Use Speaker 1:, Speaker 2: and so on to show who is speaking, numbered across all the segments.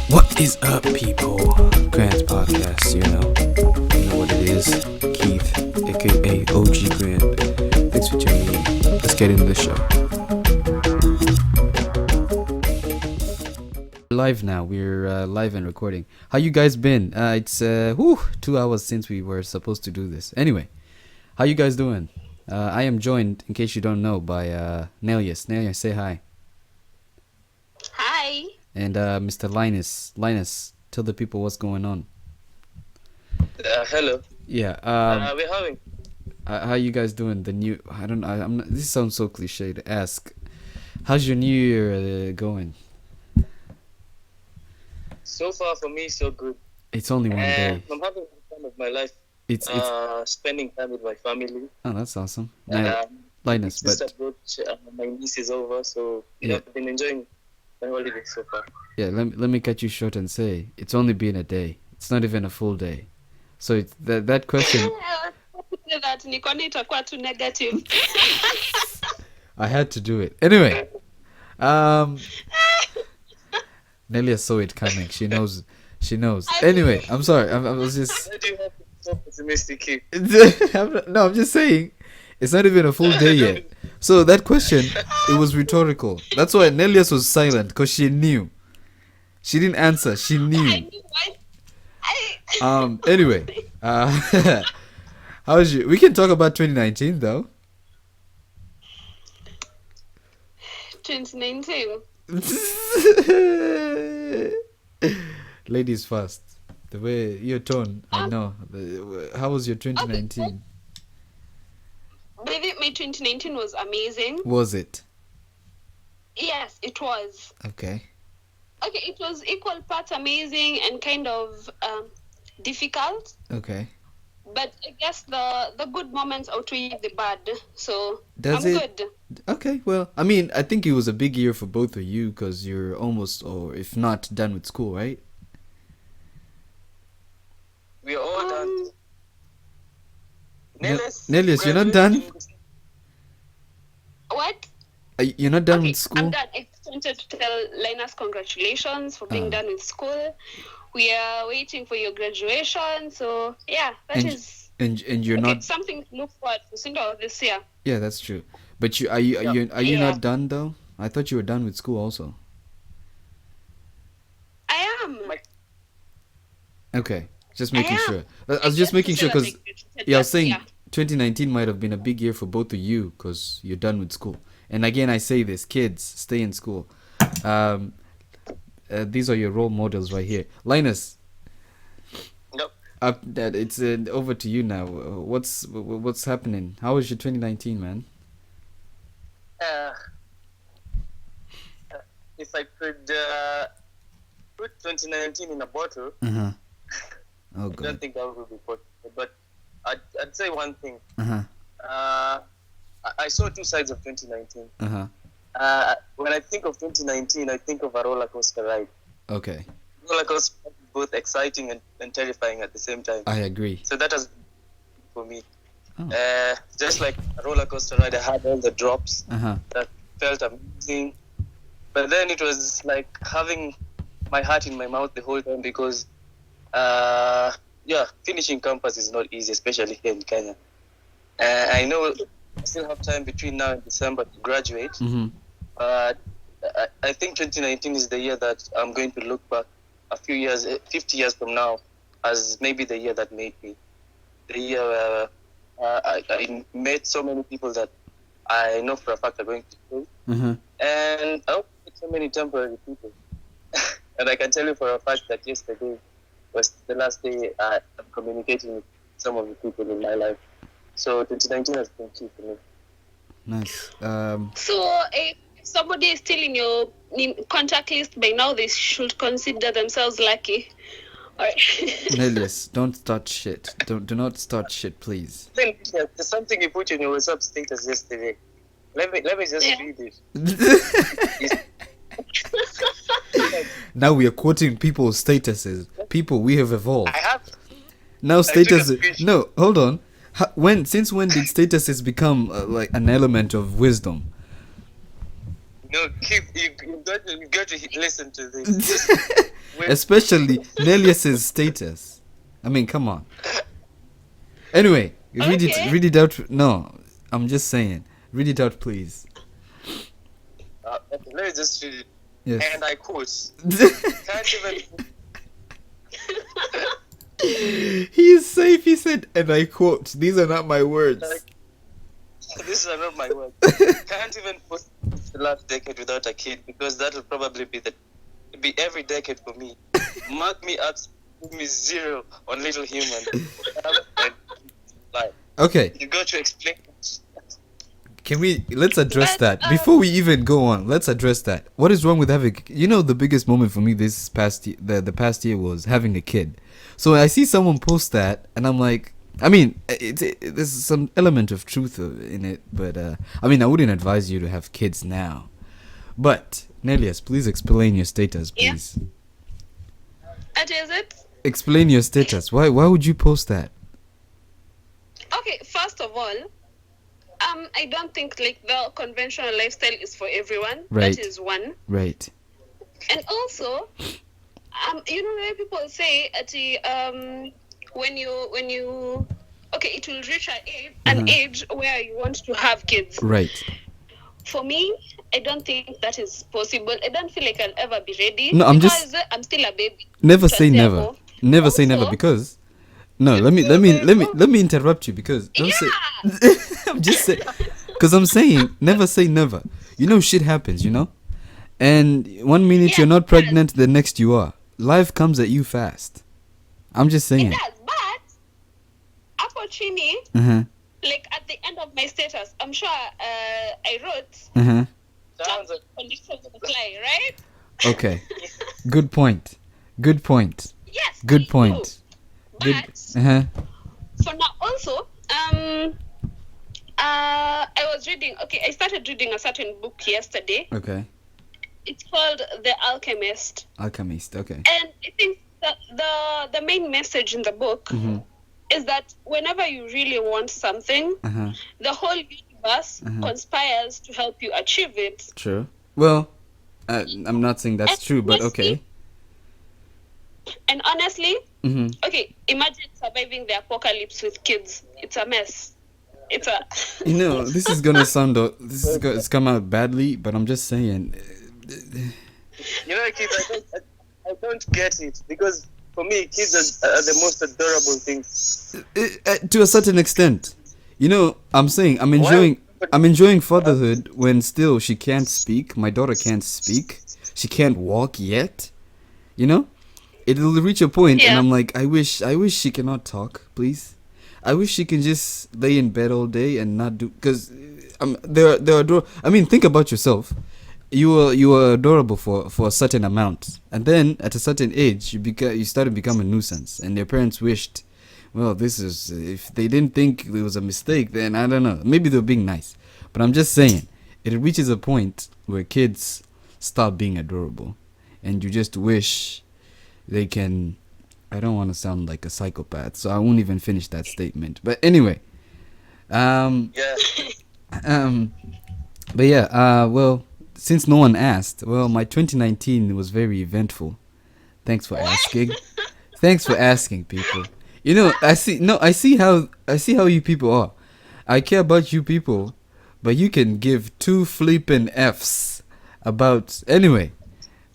Speaker 1: What is up, people? Grant's podcast, you know what it is. Keith, aka OG Grant. Thanks for tuning in. Let's get into the show. We're live now. We're live and recording. How you guys been? It's 2 hours since we were supposed to do this. Anyway, how you guys doing? I am joined, in case you don't know, by Nelius. Nelius, say hi.
Speaker 2: Hi.
Speaker 1: And Mr. Linus, tell the people what's going on.
Speaker 3: Hello.
Speaker 1: Yeah.
Speaker 3: We're having.
Speaker 1: How you guys doing? I'm not, this sounds so cliche to ask. How's your new year going?
Speaker 3: So far for me, so good.
Speaker 1: It's only one day.
Speaker 3: I'm having the time of my life.
Speaker 1: It's
Speaker 3: spending time with my family.
Speaker 1: Oh, that's awesome.
Speaker 3: Linus,
Speaker 1: but
Speaker 3: my niece is over, so yeah, I've been enjoying my holiday so far.
Speaker 1: Yeah, let me cut you short and say it's only been a day. It's not even a full day. So it's that question.
Speaker 2: That itakuwa too negative.
Speaker 1: I had to do it anyway. Nelia saw it coming. She knows. Anyway, I'm sorry. I was just.
Speaker 3: Why do you have to be so pessimistic?
Speaker 1: No, I'm just saying. It's not even a full day yet. So that question, it was rhetorical. That's why Nelius was silent, because she knew. She didn't answer. She knew. Anyway, how's you? We can talk about 2019 though.
Speaker 2: 2019.
Speaker 1: Ladies first. The way your tone, I know. How was your 2019?
Speaker 2: Maybe my 2019 was amazing.
Speaker 1: Was it?
Speaker 2: Yes, it was.
Speaker 1: Okay,
Speaker 2: it was equal parts amazing and kind of difficult.
Speaker 1: Okay.
Speaker 2: But I guess the good moments outweigh the bad, so
Speaker 1: I'm good. Okay, well, I mean, I think it was a big year for both of you because you're almost, or if not, done with school, right?
Speaker 3: We're all done.
Speaker 1: Nelius, you're not done?
Speaker 2: What?
Speaker 1: You're not done with school?
Speaker 2: I'm done. I just wanted to tell Linus congratulations for being done with school. We are waiting for your graduation, so yeah, that is.
Speaker 1: And you're not.
Speaker 2: It's something to look forward to single this year.
Speaker 1: Yeah, that's true. But are you not done though? I thought you were done with school also.
Speaker 2: I am.
Speaker 1: Okay, just making sure. I was just making sure because I was saying 2019 might have been a big year for both of you because you're done with school. And again, I say this: kids, stay in school. These are your role models right here. Linus.
Speaker 3: Yep.
Speaker 1: It's over to you now. What's happening? How was your 2019, man?
Speaker 3: If I could put 2019 in a bottle,
Speaker 1: Oh,
Speaker 3: I don't think that would be possible. But I'd say one thing. I saw two sides of 2019. When I think of 2019, I think of a roller coaster ride.
Speaker 1: Okay.
Speaker 3: Roller coaster is both exciting and terrifying at the same time.
Speaker 1: I agree.
Speaker 3: So that was for me. Just like a roller coaster ride, I had all the drops that felt amazing. But then it was like having my heart in my mouth the whole time because, finishing campus is not easy, especially here in Kenya. I know I still have time between now and December to graduate. But I think 2019 is the year that I'm going to look back a few years, 50 years from now, as maybe the year that made me. The year where I met so many people that I know for a fact are going to school. And I also met so many temporary people. And I can tell you for a fact that yesterday was the last day I'm communicating with some of the people in my life. So 2019 has been key for me.
Speaker 1: Nice.
Speaker 2: So if somebody is still in your contact list by now, they should consider themselves lucky. Alright.
Speaker 1: Nelius, don't start shit. Do not start shit, please.
Speaker 3: Then there's something you put in your WhatsApp status yesterday. Let me just read it.
Speaker 1: Now we are quoting people's statuses. People, we have evolved.
Speaker 3: I have.
Speaker 1: Now statuses. No, hold on. Since when did statuses become like an element of wisdom?
Speaker 3: No, you got to listen to this. When-
Speaker 1: Especially Nelius's status. I mean, come on. Anyway,
Speaker 2: Okay.
Speaker 1: read it out. No, I'm just saying. Read it out, please.
Speaker 3: okay, let me just read it.
Speaker 1: Yes.
Speaker 3: And I quote, can't even
Speaker 1: He is safe, he said, and I quote, these are not my words.
Speaker 3: these are not my words. Can't even put the last decade without a kid because that will probably be every decade for me. Mark me up, give me 0 on Little Human. Like,
Speaker 1: Okay,
Speaker 3: you got to explain.
Speaker 1: let's address
Speaker 2: But,
Speaker 1: that. Before we even go on, let's address that. What is wrong with having, the biggest moment for me this past year, the past year was having a kid. So I see someone post that, and I'm like, I mean, there's some element of truth in it, but I mean, I wouldn't advise you to have kids now. But Nelius, please explain your status,
Speaker 2: Yeah.
Speaker 1: please.
Speaker 2: What is it?
Speaker 1: Explain your status. Why would you post that?
Speaker 2: Okay, first of all, I don't think like the conventional lifestyle is for everyone.
Speaker 1: Right.
Speaker 2: That is one.
Speaker 1: Right.
Speaker 2: And also, where people say at the when you okay, it will reach an age where you want to have kids.
Speaker 1: Right.
Speaker 2: For me, I don't think that is possible. I don't feel like I'll ever be ready.
Speaker 1: No, I'm
Speaker 2: because
Speaker 1: just-
Speaker 2: I'm still a baby.
Speaker 1: Never say never.
Speaker 2: Therefore,
Speaker 1: Never say never
Speaker 2: also-
Speaker 1: because no, let me interrupt you because don't say I'm just saying because I'm saying never say never. Shit happens, and 1 minute
Speaker 2: Yeah,
Speaker 1: you're not
Speaker 2: it does.
Speaker 1: pregnant, the next you are. Life comes at you fast. I'm just
Speaker 2: It
Speaker 1: saying.
Speaker 2: does, but Apo Chini,
Speaker 1: Uh-huh.
Speaker 2: like at the end of my status, I'm sure I wrote
Speaker 1: Uh-huh.
Speaker 3: Sounds
Speaker 2: terms and conditions apply, right?
Speaker 1: Okay. Good point. Good point.
Speaker 2: Yes.
Speaker 1: Good
Speaker 2: I do.
Speaker 1: point. Good.
Speaker 2: But
Speaker 1: Uh-huh.
Speaker 2: for now, also, I was reading. Okay, I started reading a certain book yesterday.
Speaker 1: Okay.
Speaker 2: It's called The Alchemist,
Speaker 1: Alchemist. Okay.
Speaker 2: and I think that the main message in the book
Speaker 1: Mhm.
Speaker 2: is that whenever you really want something,
Speaker 1: Uh-huh.
Speaker 2: the whole universe conspires to help you achieve it.
Speaker 1: True. Well, I'm not saying that's true, but okay.
Speaker 2: And honestly,
Speaker 1: Mm-hmm.
Speaker 2: okay, imagine surviving the apocalypse with kids. It's a mess. It's a
Speaker 1: This is gonna sound it's come out badly, but I'm just saying.
Speaker 3: kids, I don't get it because for me, kids are the most adorable things.
Speaker 1: To a certain extent, I'm saying I'm enjoying fatherhood when still she can't speak. My daughter can't speak. She can't walk yet. It'll reach a point, and
Speaker 2: Yeah.
Speaker 1: I'm like, I wish she cannot talk, please. I wish she can just lay in bed all day and not do, because they're adorable. I mean, think about yourself. You were adorable for a certain amount, and then at a certain age, you started to become a nuisance, and their parents wished, well, this is, if they didn't think it was a mistake, then I don't know, maybe they're being nice. But I'm just saying, it reaches a point where kids stop being adorable, and you just wish they can. I don't want to sound like a psychopath, so I won't even finish that statement. But anyway,
Speaker 3: Yeah.
Speaker 1: but yeah, well, since no one asked, well, my 2019 was very eventful. Thanks for asking. Thanks for asking, people. I see how you people are. I care about you people, but you can give 2 flippin' F's about anyway.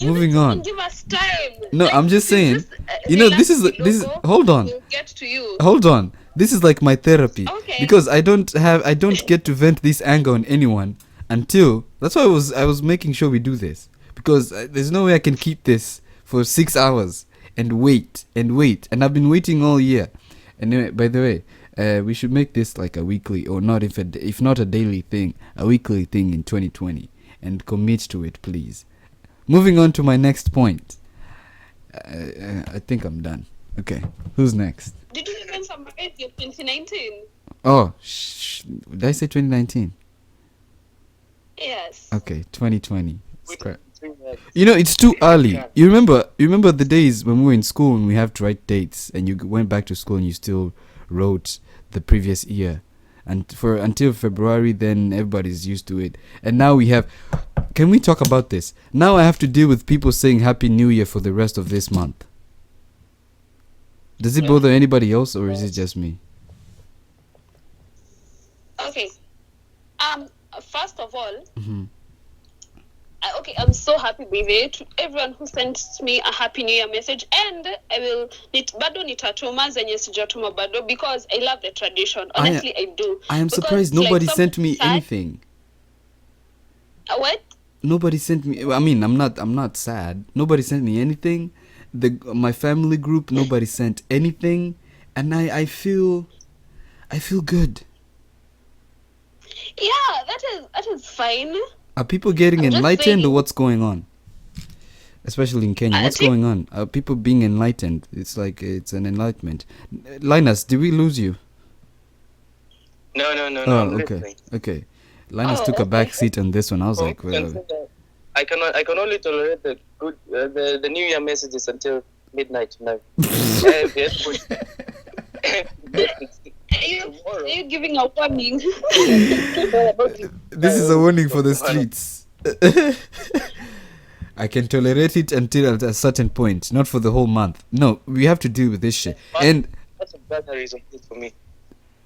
Speaker 1: Moving on.
Speaker 2: Give us time.
Speaker 1: No, I'm just saying. This is. Hold on.
Speaker 2: We'll get to you.
Speaker 1: Hold on. This is like my therapy.
Speaker 2: Okay.
Speaker 1: Because I don't get to vent this anger on anyone until, that's why I was making sure we do this, because there's no way I can keep this for 6 hours and wait, and I've been waiting all year. Anyway, by the way, we should make this like a weekly, or not, if not a daily thing, a weekly thing in 2020, and commit to it, please. Moving on to my next point. I think I'm done. Okay, who's next?
Speaker 2: Did you even summarize your 2019?
Speaker 1: Oh, did I say 2019?
Speaker 2: Yes.
Speaker 1: Okay, 2020. Scrap. It's too early. You remember the days when we were in school and we have to write dates, and you went back to school and you still wrote the previous year, and until February, then everybody's used to it. And now we have can we talk about this? Now I have to deal with people saying Happy New Year for the rest of this month. Does it bother anybody else, or is it just me?
Speaker 2: Okay. First of all,
Speaker 1: Mm-hmm.
Speaker 2: Okay, I'm so happy with it. To everyone who sent me a Happy New Year message, and I will bado nitatuma zenye sijatuma bado, because I love the tradition. Honestly, I do.
Speaker 1: I am
Speaker 2: Because
Speaker 1: surprised
Speaker 2: it's like
Speaker 1: nobody sent me
Speaker 2: sad.
Speaker 1: anything.
Speaker 2: What?
Speaker 1: Nobody sent me. I mean, I'm not sad. Nobody sent me anything. My family group, nobody sent anything, and I feel good.
Speaker 2: Yeah, that is fine.
Speaker 1: Are people getting
Speaker 2: I'm just
Speaker 1: enlightened, or
Speaker 2: saying.
Speaker 1: what's going on? Especially in Kenya,
Speaker 2: I
Speaker 1: what's
Speaker 2: think-
Speaker 1: going on? Are people being enlightened? It's like it's an enlightenment. Linus, did we lose you?
Speaker 3: No,
Speaker 1: Oh,
Speaker 3: I'm
Speaker 1: okay,
Speaker 3: listening.
Speaker 1: okay. Linus
Speaker 2: Oh,
Speaker 1: took a
Speaker 2: okay.
Speaker 1: back seat on this one. I was
Speaker 3: So,
Speaker 1: like,
Speaker 3: consider- I can only tolerate the good the New Year messages until midnight now. Yes,
Speaker 2: Are you giving a warning?
Speaker 1: this is a warning for the streets. I can tolerate it until at a certain point, not for the whole month. No, we have to deal with this shit. And
Speaker 3: That's a bad reason for me.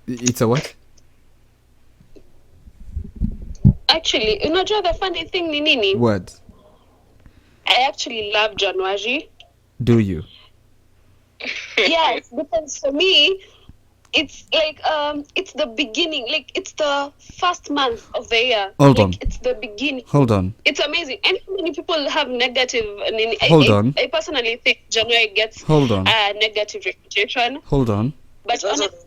Speaker 1: it's a what?
Speaker 2: Actually, unajua the funny thing ni nini?
Speaker 1: What?
Speaker 2: I actually love January.
Speaker 1: Do you?
Speaker 2: Yes, because for me, it's like it's the beginning, like it's the first month of the year.
Speaker 1: Hold
Speaker 2: like,
Speaker 1: on.
Speaker 2: It's the beginning.
Speaker 1: Hold on.
Speaker 2: It's amazing. And many people have negative.
Speaker 1: Hold on.
Speaker 2: I personally think January gets
Speaker 1: Hold on.
Speaker 2: a negative reputation.
Speaker 1: Hold on.
Speaker 2: But
Speaker 3: It's also-
Speaker 2: honestly,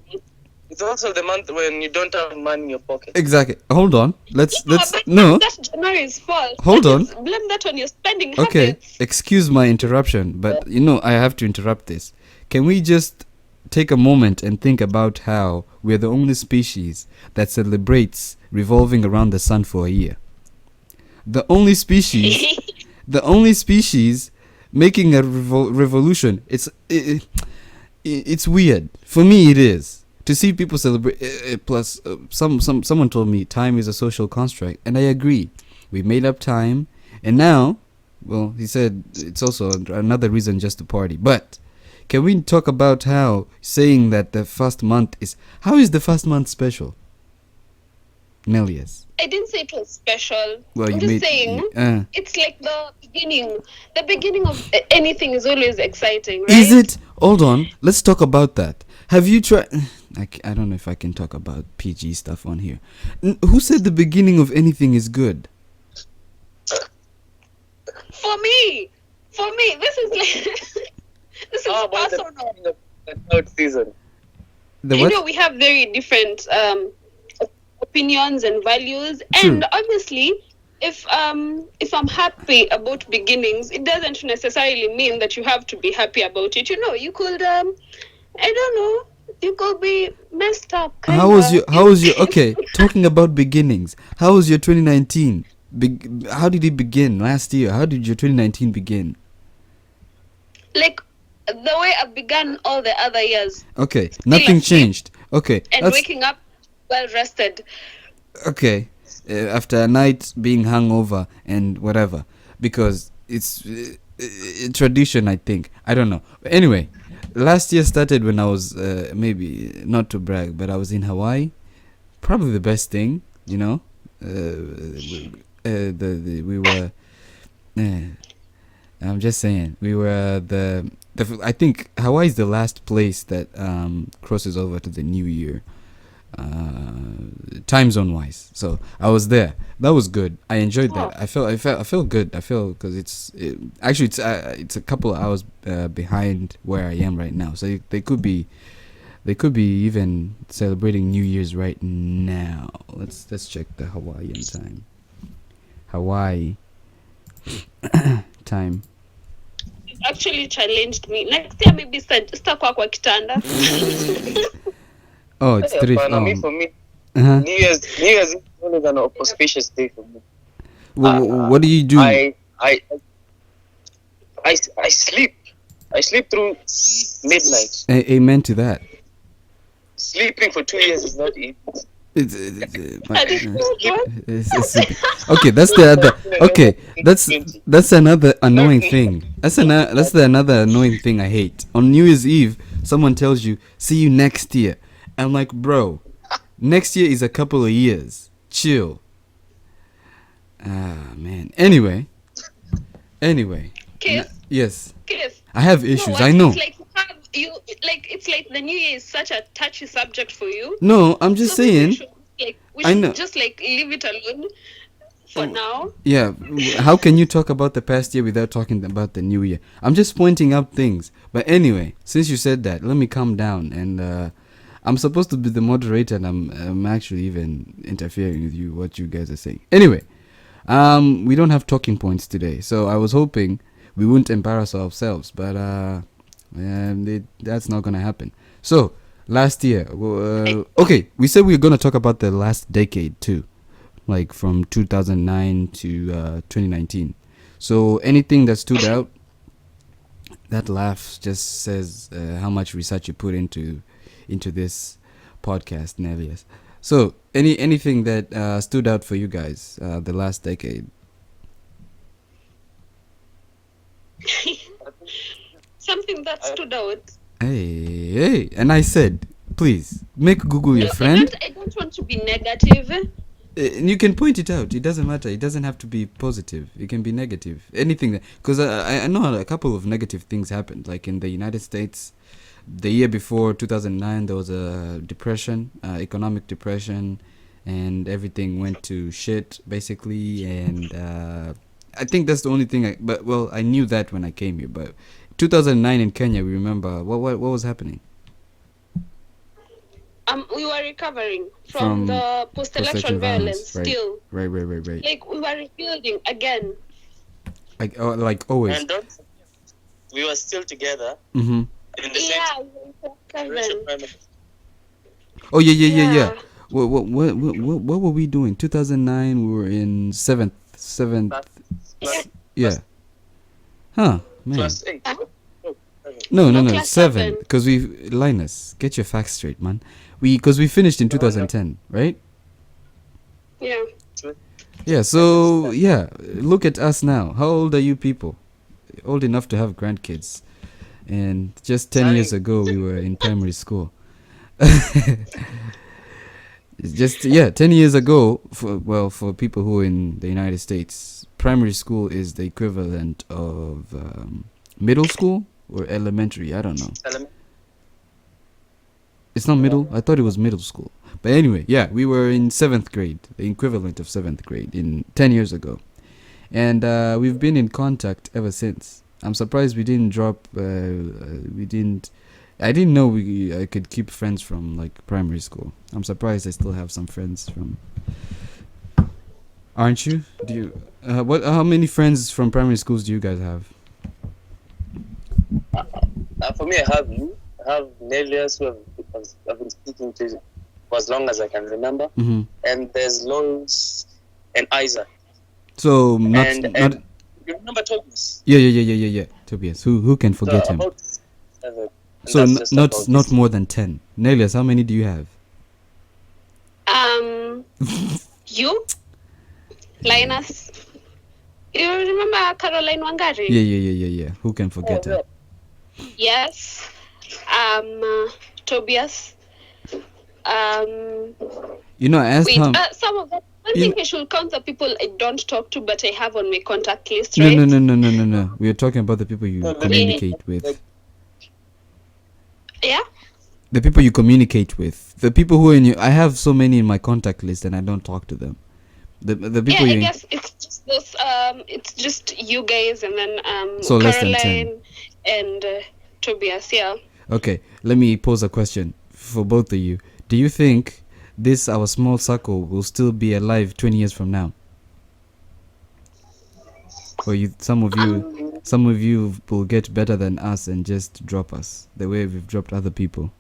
Speaker 3: It's also the month when you don't have money in your pocket.
Speaker 1: Exactly. Hold on. Let's
Speaker 2: but
Speaker 1: no.
Speaker 2: that's January's fault.
Speaker 1: Hold
Speaker 2: That
Speaker 1: on.
Speaker 2: is- blame that on your spending
Speaker 1: Okay.
Speaker 2: habits.
Speaker 1: Excuse my interruption, but I have to interrupt this. Can we just take a moment and think about how we're the only species that celebrates revolving around the sun for a year? The only species making a revolution. It's weird. For me, it is. To see people celebrate. Plus, someone told me time is a social construct, and I agree. We made up time, and now, well, he said it's also another reason just to party. But can we talk about how saying that the first month is... How is the first month special? Nelius.
Speaker 2: I didn't say it was special.
Speaker 1: Well,
Speaker 2: I'm
Speaker 1: you
Speaker 2: just
Speaker 1: made...
Speaker 2: saying it's like the beginning. The beginning of anything is always exciting, right?
Speaker 1: Is it? Hold on. Let's talk about that. Have you tried... I don't know if I can talk about PG stuff on here. Who said the beginning of anything is good?
Speaker 2: For me, this is like this is
Speaker 3: How about the
Speaker 2: personal.
Speaker 3: beginning of the third season?
Speaker 1: The
Speaker 2: You
Speaker 1: what?
Speaker 2: know, we have very different opinions and values,
Speaker 1: True.
Speaker 2: and obviously, if I'm happy about beginnings, it doesn't necessarily mean that you have to be happy about it. You know, you could I don't know, you could be messed up.
Speaker 1: How was your okay, talking about beginnings, how was your 2019? How did it begin last year? How did your 2019 begin?
Speaker 2: Like the way I began all the other years,
Speaker 1: Okay, nothing
Speaker 2: asleep
Speaker 1: changed. Okay,
Speaker 2: and
Speaker 1: that's
Speaker 2: waking up well rested.
Speaker 1: okay. After a night being hungover and whatever, because it's tradition, I think. I don't know. But anyway, last year started when I was maybe not to brag, but I was in Hawaii. Probably the best thing, you know. We were. I'm just saying we were the. I think Hawaii is the last place that crosses over to the new year. Time zone wise, so I was there. That was good. I enjoyed that. I felt good. I feel because it's a couple of hours behind where I am right now. So they could be even celebrating New Year's right now. Let's check the Hawaiian time. Hawaii time.
Speaker 2: Actually challenged me. Next year maybe sitakuwa kwa kitanda.
Speaker 1: Oh, it's three.
Speaker 3: For me,
Speaker 1: Uh-huh.
Speaker 3: New Year's is always an auspicious day for me.
Speaker 1: What do you do?
Speaker 3: I sleep. I sleep through midnight.
Speaker 1: Amen to that.
Speaker 3: Sleeping for 2 years is not easy.
Speaker 2: I didn't know what.
Speaker 1: Okay, that's the other. Okay, that's another annoying thing. That's the another annoying thing I hate. On New Year's Eve, someone tells you, "See you next year." I'm like, bro, next year is a couple of years. Chill. Ah, man. Anyway.
Speaker 2: Kiss.
Speaker 1: Yes.
Speaker 2: Kiss.
Speaker 1: I have
Speaker 2: You know
Speaker 1: issues.
Speaker 2: what?
Speaker 1: I know.
Speaker 2: It's like it's like the New Year is such a touchy subject for you.
Speaker 1: No, I'm just
Speaker 2: So maybe
Speaker 1: saying.
Speaker 2: we
Speaker 1: I
Speaker 2: should
Speaker 1: know.
Speaker 2: just like leave it alone for now.
Speaker 1: Yeah, how can you talk about the past year without talking about the new year? I'm just pointing out things. But anyway, since you said that, let me calm down. And I'm supposed to be the moderator, and I'm actually even interfering with what you guys are saying. Anyway, we don't have talking points today, so I was hoping we wouldn't embarrass ourselves, but that's not gonna happen. So last year, okay, we said we were gonna talk about the last decade too, like from 2009 to 2019. So anything that stood out? That laugh just says how much research you put into this podcast, Nelius. So anything that stood out for you guys the last decade?
Speaker 2: Something that stood out.
Speaker 1: Hey, and I said, please make Google your friend.
Speaker 2: I don't want to be negative.
Speaker 1: You can point it out. It doesn't matter. It doesn't have to be positive. It can be negative. Anything. Because I know a couple of negative things happened. Like in the United States, the year before 2009, there was a depression, economic depression, and everything went to shit, basically. And I think that's the only thing. I knew that when I came here. But 2009 in Kenya, we remember. What was happening?
Speaker 2: We were recovering from the post-election violence.
Speaker 1: Right.
Speaker 2: Still,
Speaker 1: right.
Speaker 2: Like we were rebuilding again.
Speaker 1: Like always.
Speaker 3: And we were still together.
Speaker 1: Mm-hmm.
Speaker 3: In the same
Speaker 2: Yeah.
Speaker 1: Oh yeah. What were we doing? 2009. We were in seventh. Yeah. Huh, man.
Speaker 3: Class 8.
Speaker 1: No,
Speaker 2: Class
Speaker 1: 7. Because Linus, get your facts straight, man. Because we finished in 2010, right?
Speaker 2: Yeah.
Speaker 1: Yeah. So yeah, look at us now. How old are you people? Old enough to have grandkids, and just 10 years ago we were in primary school. Just 10 years ago, for people who are in the United States, primary school is the equivalent of middle school or elementary. I don't know. It's not middle. I thought it was middle school. But anyway, yeah, we were in 7th grade, the equivalent of 7th grade in 10 years ago. And we've been in contact ever since. I'm surprised we didn't drop, I didn't know I could keep friends from like primary school. I'm surprised I still have some friends from. Aren't you? Do you? How many friends from primary schools do you guys have?
Speaker 3: For me, I have you. I have Nelius, who I've been speaking to for as long as I can remember.
Speaker 1: Mm-hmm.
Speaker 3: And there's Lawrence and Isaac.
Speaker 1: So not.
Speaker 3: You remember Tobias?
Speaker 1: Yeah. Tobias. Who can forget him? So not more than 10. Nelius, how many do you have?
Speaker 2: You, Linus. You remember Caroline Wangari?
Speaker 1: Yeah. Who can forget her?
Speaker 2: Yes. Tobias.
Speaker 1: I asked him.
Speaker 2: Some of them. I think I should count the people I don't talk to, but I have on my contact list,
Speaker 1: right?
Speaker 2: No.
Speaker 1: We are talking about the people you communicate with.
Speaker 2: Yeah?
Speaker 1: The people you communicate with. The people who are in I have so many in my contact list and I don't talk to them. The people
Speaker 2: I guess it's just those, it's just you guys and then
Speaker 1: so
Speaker 2: Caroline
Speaker 1: less than 10.
Speaker 2: And Tobias, yeah.
Speaker 1: Okay, let me pose a question for both of you. Do you think our small circle will still be alive 20 years from now? Or some of you will get better than us and just drop us the way we've dropped other people?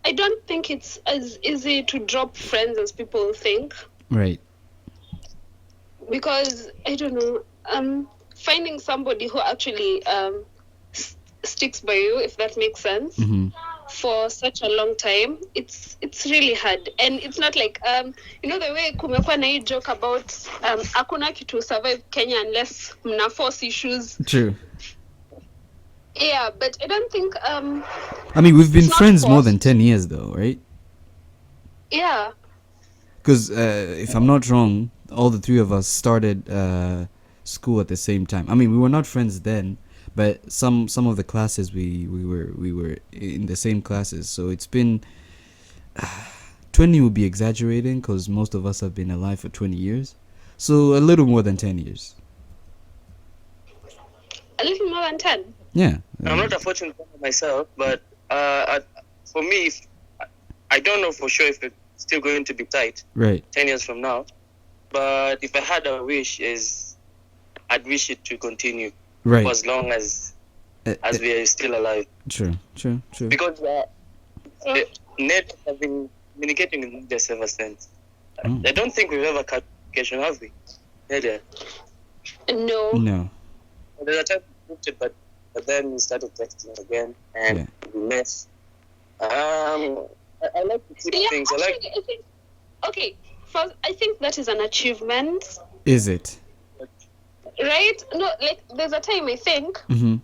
Speaker 2: I don't think it's as easy to drop friends as people think.
Speaker 1: Right.
Speaker 2: Because I don't know, finding somebody who actually sticks by you, if that makes sense.
Speaker 1: Mm-hmm.
Speaker 2: for such a long time, it's really hard. And it's not like the way kumekuwa na hii joke about hakuna kitu survive Kenya unless mna force issues.
Speaker 1: True.
Speaker 2: Yeah, but I don't think
Speaker 1: I mean, we've been
Speaker 2: it's not
Speaker 1: friends more than
Speaker 2: forced.
Speaker 1: 10 years though, right?
Speaker 2: Yeah.
Speaker 1: Because if I'm not wrong, all the three of us started school at the same time. I mean, we were not friends then, but some of the classes we were in the same classes. So it's been 20 would be exaggerating because most of us have been alive for 20 years. So a little more than 10 years.
Speaker 2: A little more than 10.
Speaker 1: Yeah.
Speaker 3: I'm not a fortune teller myself, but for me, I don't know for sure if it's still going to be tight
Speaker 1: Right.
Speaker 3: 10 years from now. But if I had a wish, I'd wish it to continue
Speaker 1: Right.
Speaker 3: for as long as we are still alive.
Speaker 1: True.
Speaker 3: Because Ned have been communicating with this ever since.
Speaker 1: Mm.
Speaker 3: I don't think we've ever cut communication, have we? Earlier.
Speaker 2: No.
Speaker 1: No.
Speaker 3: There's a time we put it, but then we started texting again, and we met. I like to keep things.
Speaker 2: Actually, I think, okay, first, I think that is an achievement,
Speaker 1: Is it?
Speaker 2: right? No, like, there's a time I think
Speaker 1: Mm-hmm.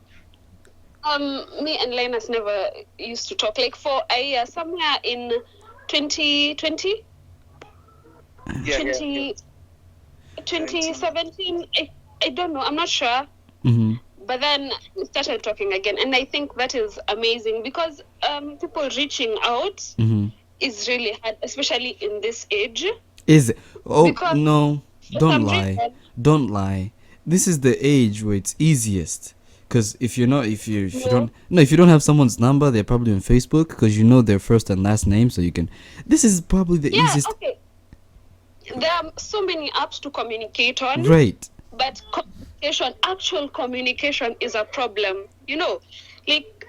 Speaker 2: me and Linus never used to talk. Like, for a year, somewhere in 2020,
Speaker 3: Yeah,
Speaker 2: 2017, I don't know, I'm not sure.
Speaker 1: Mm-hmm.
Speaker 2: But then we started talking again, and I think that is amazing because people reaching out
Speaker 1: Mm-hmm.
Speaker 2: is really hard, especially in this age.
Speaker 1: Is it? Oh
Speaker 2: Because
Speaker 1: no!
Speaker 2: for
Speaker 1: Don't
Speaker 2: some
Speaker 1: lie!
Speaker 2: reason-
Speaker 1: Don't lie! This is the age where it's easiest. Because if you don't have someone's number, they're probably on Facebook because you know their first and last name, so you can. This is probably the
Speaker 2: Yeah,
Speaker 1: easiest.
Speaker 2: okay. There are so many apps to communicate on,
Speaker 1: Right.
Speaker 2: but actual communication is a problem. Like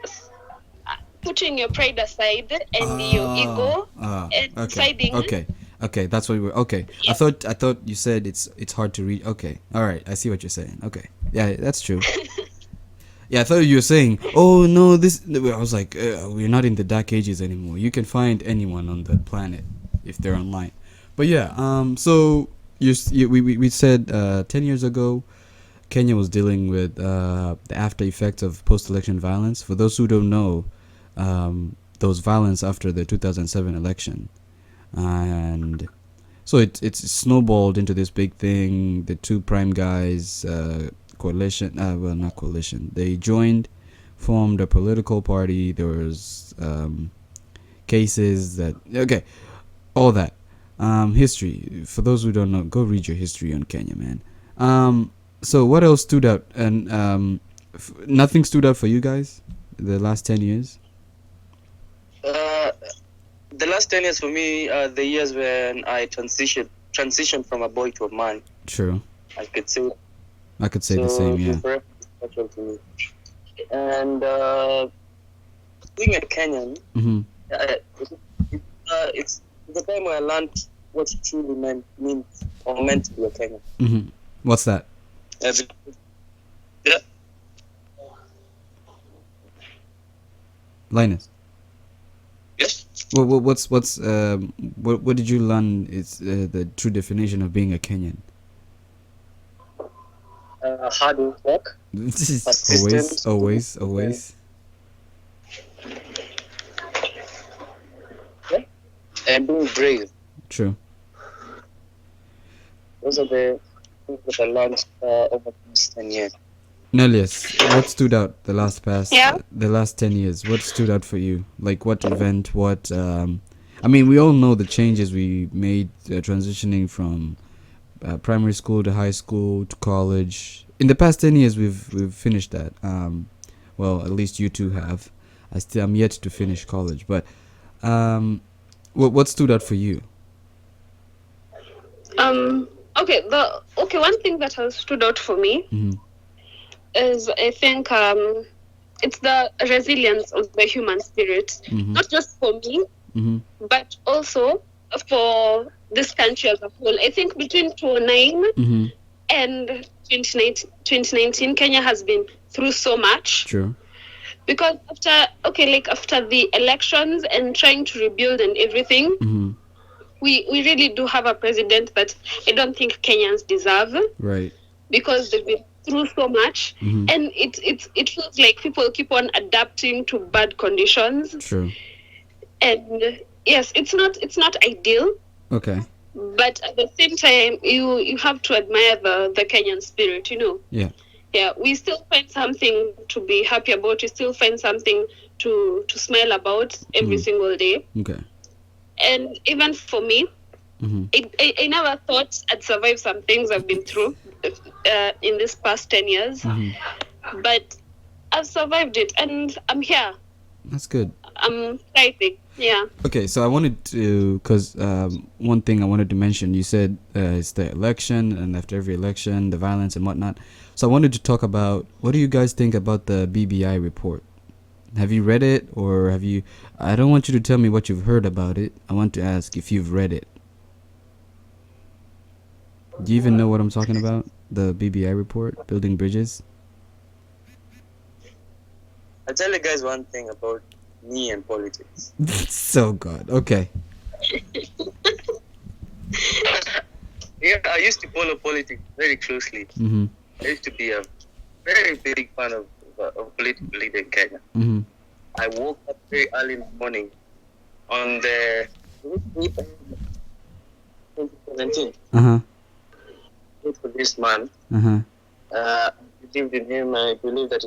Speaker 2: putting your pride aside and your ego and deciding.
Speaker 1: Okay. That's what we were. Okay.
Speaker 2: Yeah.
Speaker 1: I thought you said it's hard to read. Okay. All right. I see what you're saying. Okay. Yeah, that's true. Yeah, I thought you were saying, oh no, this. I was like, we're not in the dark ages anymore. You can find anyone on the planet if they're online. But yeah, so we said 10 years ago, Kenya was dealing with the after effects of post-election violence. For those who don't know, there was violence after the 2007 election, and so it's snowballed into this big thing. The two prime guys. Coalition, well, not coalition, they formed a political party. There was cases that, okay, all that history. For those who don't know, go read your history on Kenya, man. So what else stood out? And nothing stood out for you guys the last 10 years?
Speaker 3: The last 10 years for me are the years when I transitioned from a boy to a man.
Speaker 1: True.
Speaker 3: I could say
Speaker 1: the same, yeah.
Speaker 3: Very special to me. And being a Kenyan,
Speaker 1: Mm-hmm.
Speaker 3: it's the time where I learned what it truly meant to be a Kenyan.
Speaker 1: Mm-hmm. What's that?
Speaker 3: Yeah.
Speaker 1: Linus.
Speaker 3: Yes.
Speaker 1: What did you learn is the true definition of being a Kenyan?
Speaker 3: Hard work.
Speaker 1: always.
Speaker 3: Yeah. And being brave.
Speaker 1: True.
Speaker 3: Those are the things that I learned over the past 10 years.
Speaker 1: Nelius, what stood out the last 10 years? What stood out for you? Like what event? What? I mean, we all know the changes we made transitioning from primary school to high school to college. In the past 10 years, we've finished that. Well, at least you two have. I'm yet to finish college. But what stood out for you?
Speaker 2: Okay. One thing that has stood out for me.
Speaker 1: Mm-hmm.
Speaker 2: Is I think it's the resilience of the human spirit,
Speaker 1: Mm-hmm.
Speaker 2: not just for me,
Speaker 1: Mm-hmm.
Speaker 2: but also for this country as a whole. I think between 2009
Speaker 1: Mm-hmm.
Speaker 2: and 2019, Kenya has been through so much.
Speaker 1: True.
Speaker 2: Because after the elections and trying to rebuild and everything,
Speaker 1: Mm-hmm.
Speaker 2: we really do have a president that I don't think Kenyans deserve,
Speaker 1: Right.
Speaker 2: because they've been through so much,
Speaker 1: Mm-hmm.
Speaker 2: and it feels like people keep on adapting to bad conditions,
Speaker 1: True.
Speaker 2: and yes, it's not ideal,
Speaker 1: Okay.
Speaker 2: but at the same time, you have to admire the Kenyan spirit,
Speaker 1: Yeah.
Speaker 2: Yeah, we still find something to be happy about. We still find something to smile about every single day.
Speaker 1: Okay.
Speaker 2: And even for me,
Speaker 1: Mm-hmm.
Speaker 2: I never thought I'd survive some things I've been through in this past 10 years.
Speaker 1: Mm-hmm.
Speaker 2: But I've survived it, and I'm here.
Speaker 1: That's good.
Speaker 2: I'm thriving. Yeah.
Speaker 1: Okay, so I wanted to, because one thing I wanted to mention, you said it's the election, and after every election, the violence and whatnot. So I wanted to talk about, what do you guys think about the BBI report? Have you read it, or have you? I don't want you to tell me what you've heard about it. I want to ask if you've read it. Do you even know what I'm talking about? The BBI report, building bridges.
Speaker 3: I'll tell you guys one thing about me and politics.
Speaker 1: So good. Okay.
Speaker 3: Yeah, I used to follow politics very closely.
Speaker 1: Mm-hmm.
Speaker 3: I used to be a very big fan of political leader in Kenya.
Speaker 1: Mm-hmm.
Speaker 3: I woke up very early in the morning on the 2017.
Speaker 1: Uh-huh.
Speaker 3: For this man,
Speaker 1: Uh-huh.
Speaker 3: I believed in him. I believe that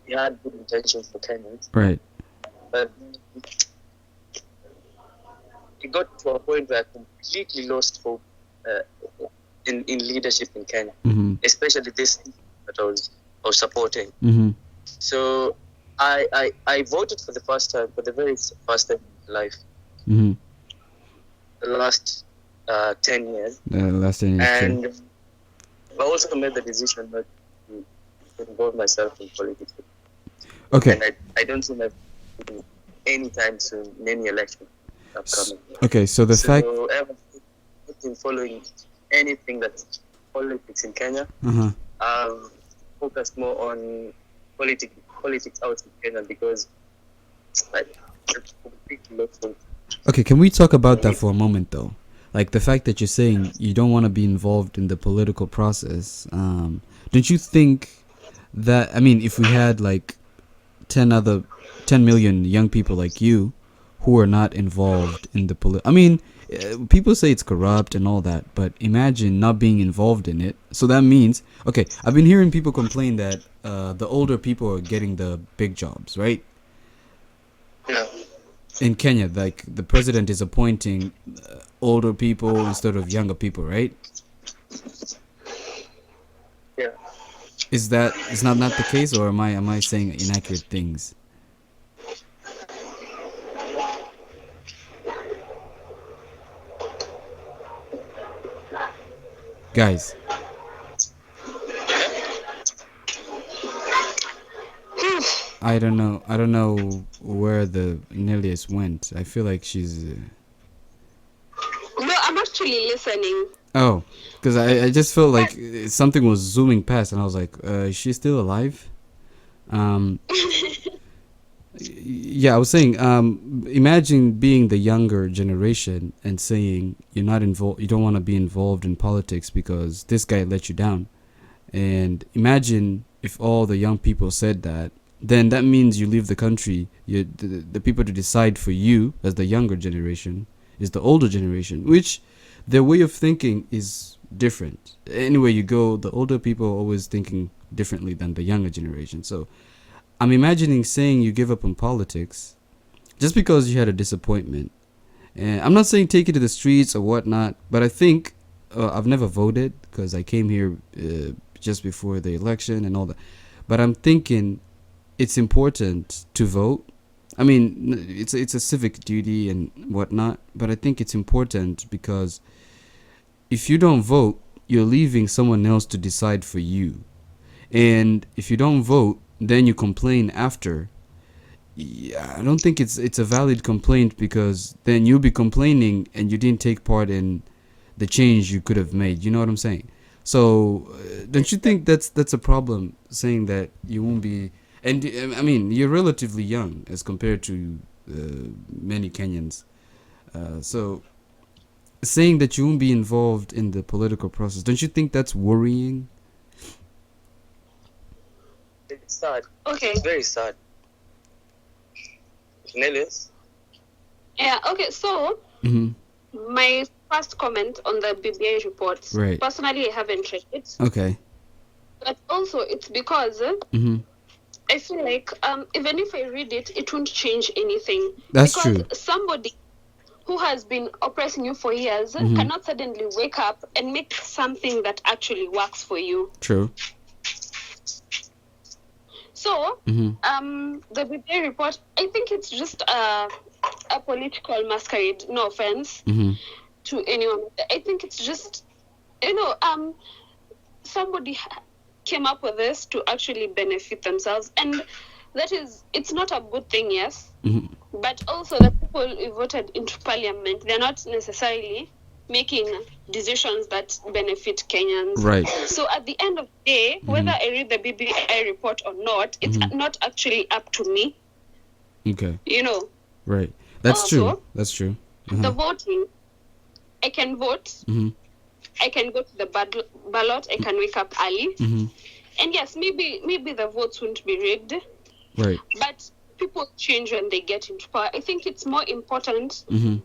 Speaker 3: he had good intentions for Kenyans,
Speaker 1: Right.
Speaker 3: but it got to a point where I completely lost hope in leadership in Kenya,
Speaker 1: Mm-hmm.
Speaker 3: especially this that I was supporting.
Speaker 1: Mm-hmm.
Speaker 3: So I voted for the very first time in my life,
Speaker 1: Mm-hmm.
Speaker 3: the last 10 years,
Speaker 1: Last thing is true.
Speaker 3: and I also made the decision not to involve myself in politics.
Speaker 1: Okay.
Speaker 3: And I don't see myself anytime soon in any election upcoming.
Speaker 1: Okay, so the fact.
Speaker 3: Ever since been following anything that's politics in Kenya,
Speaker 1: Uh-huh.
Speaker 3: I've focused more on politics out in Kenya because I completely lost hope.
Speaker 1: Okay, can we talk about that for a moment, though? Like the fact that you're saying you don't want to be involved in the political process. Don't you think that, I mean, if we had like 10 million young people like you who are not involved in the I mean, people say it's corrupt and all that, but imagine not being involved in it. So that means, okay, I've been hearing people complain that the older people are getting the big jobs, right?
Speaker 3: Yeah.
Speaker 1: In Kenya, like the president is appointing older people instead of younger people, right?
Speaker 3: Yeah.
Speaker 1: Is not the case, or am I saying inaccurate things? Guys, I don't know where the Nelius went. I feel like she's
Speaker 2: No, I'm actually listening.
Speaker 1: oh, because I just felt like something was zooming past, and I was like, is she still alive? Yeah, I was saying, imagine being the younger generation and saying you're not involved, you don't want to be involved in politics because this guy let you down. And imagine if all the young people said that, then that means you leave the country. The people to decide for you as the younger generation is the older generation, which their way of thinking is different. Anywhere you go, the older people are always thinking differently than the younger generation. So I'm imagining saying you give up on politics just because you had a disappointment. And I'm not saying take it to the streets or whatnot, but I think I've never voted because I came here just before the election and all that. But I'm thinking it's important to vote. I mean, it's a civic duty and whatnot, but I think it's important because if you don't vote, you're leaving someone else to decide for you. And if you don't vote, then you complain after. Yeah, I don't think it's a valid complaint because then you'll be complaining and you didn't take part in the change you could have made. You know what I'm saying? So don't you think that's a problem? Saying that you won't be, and I mean you're relatively young as compared to many Kenyans. So saying that you won't be involved in the political process, don't you think that's worrying?
Speaker 3: It's sad.
Speaker 2: Okay.
Speaker 3: It's very sad. Nellis?
Speaker 2: Yeah. Okay. So
Speaker 1: Mm-hmm.
Speaker 2: my first comment on the BBI report.
Speaker 1: Right.
Speaker 2: Personally, I haven't read it,
Speaker 1: Okay.
Speaker 2: but also it's because
Speaker 1: Mm-hmm.
Speaker 2: I feel like even if I read it, it won't change anything.
Speaker 1: That's
Speaker 2: because
Speaker 1: true.
Speaker 2: somebody who has been oppressing you for years cannot suddenly wake up and make something that actually works for you.
Speaker 1: True.
Speaker 2: So,
Speaker 1: Mm-hmm.
Speaker 2: the BBI report, I think it's just a political masquerade. No offense
Speaker 1: Mm-hmm.
Speaker 2: to anyone. I think it's just, somebody came up with this to actually benefit themselves, and it's not a good thing, yes.
Speaker 1: Mm-hmm.
Speaker 2: But also the people who voted into parliament, they're not necessarily making decisions that benefit Kenyans.
Speaker 1: Right.
Speaker 2: So at the end of the day, whether I read the BBI report or not, it's not actually up to me.
Speaker 1: Okay.
Speaker 2: Right.
Speaker 1: That's
Speaker 2: Also,
Speaker 1: true. That's true.
Speaker 2: The voting, I can vote.
Speaker 1: Mm-hmm.
Speaker 2: I can go to the ballot. I can wake up early.
Speaker 1: Mm-hmm.
Speaker 2: And yes, maybe the votes won't be rigged.
Speaker 1: Right.
Speaker 2: But people change when they get into power. I think it's more important
Speaker 1: Mm-hmm.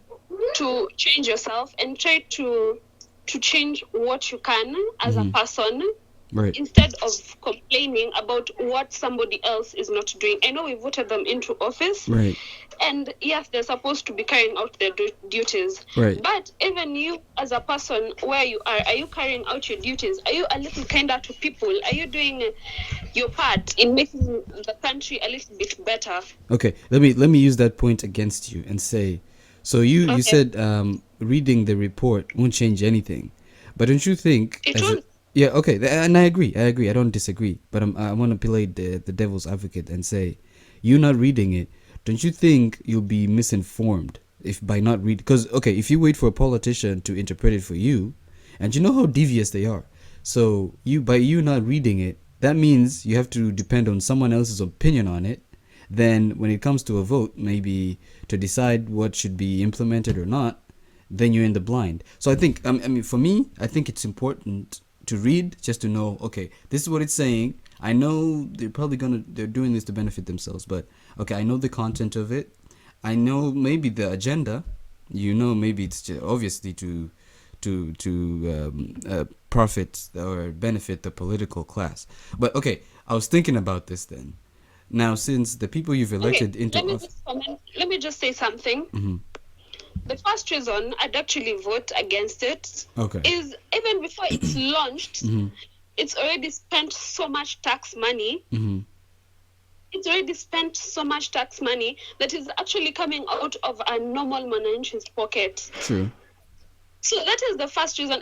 Speaker 2: to change yourself and try to change what you can as a person,
Speaker 1: Right.
Speaker 2: instead of complaining about what somebody else is not doing. I know we voted them into office,
Speaker 1: Right.
Speaker 2: and yes, they're supposed to be carrying out their duties.
Speaker 1: Right.
Speaker 2: But even you as a person, where you are you carrying out your duties? Are you a little kinder to people? Are you doing your part in making the country a little bit better?
Speaker 1: Okay. Let me use that point against you and say, so you said reading the report won't change anything, but don't you think?
Speaker 2: It won't.
Speaker 1: Yeah. Okay. And I agree. I don't disagree. But I want to play the devil's advocate and say, you not reading it, don't you think you'll be misinformed if by not read? Because okay, if you wait for a politician to interpret it for you, and you know how devious they are, so by you not reading it, that means you have to depend on someone else's opinion on it. Then when it comes to a vote, maybe to decide what should be implemented or not, then you're in the blind. So I think, I mean, for me, I think it's important to read just to know, okay, this is what it's saying. I know they're doing this to benefit themselves, but okay, I know the content of it. I know maybe the agenda. Maybe it's just obviously to profit or benefit the political class. But okay, I was thinking about this then. Now, since the people you've elected into office,
Speaker 2: let me just say something.
Speaker 1: Mm-hmm.
Speaker 2: The first reason I'd actually vote against it is even before it's launched, it's already spent so much tax money.
Speaker 1: Mm-hmm.
Speaker 2: It's already spent so much tax money that is actually coming out of a normal Mwananchi's pocket.
Speaker 1: True.
Speaker 2: So that is the first reason.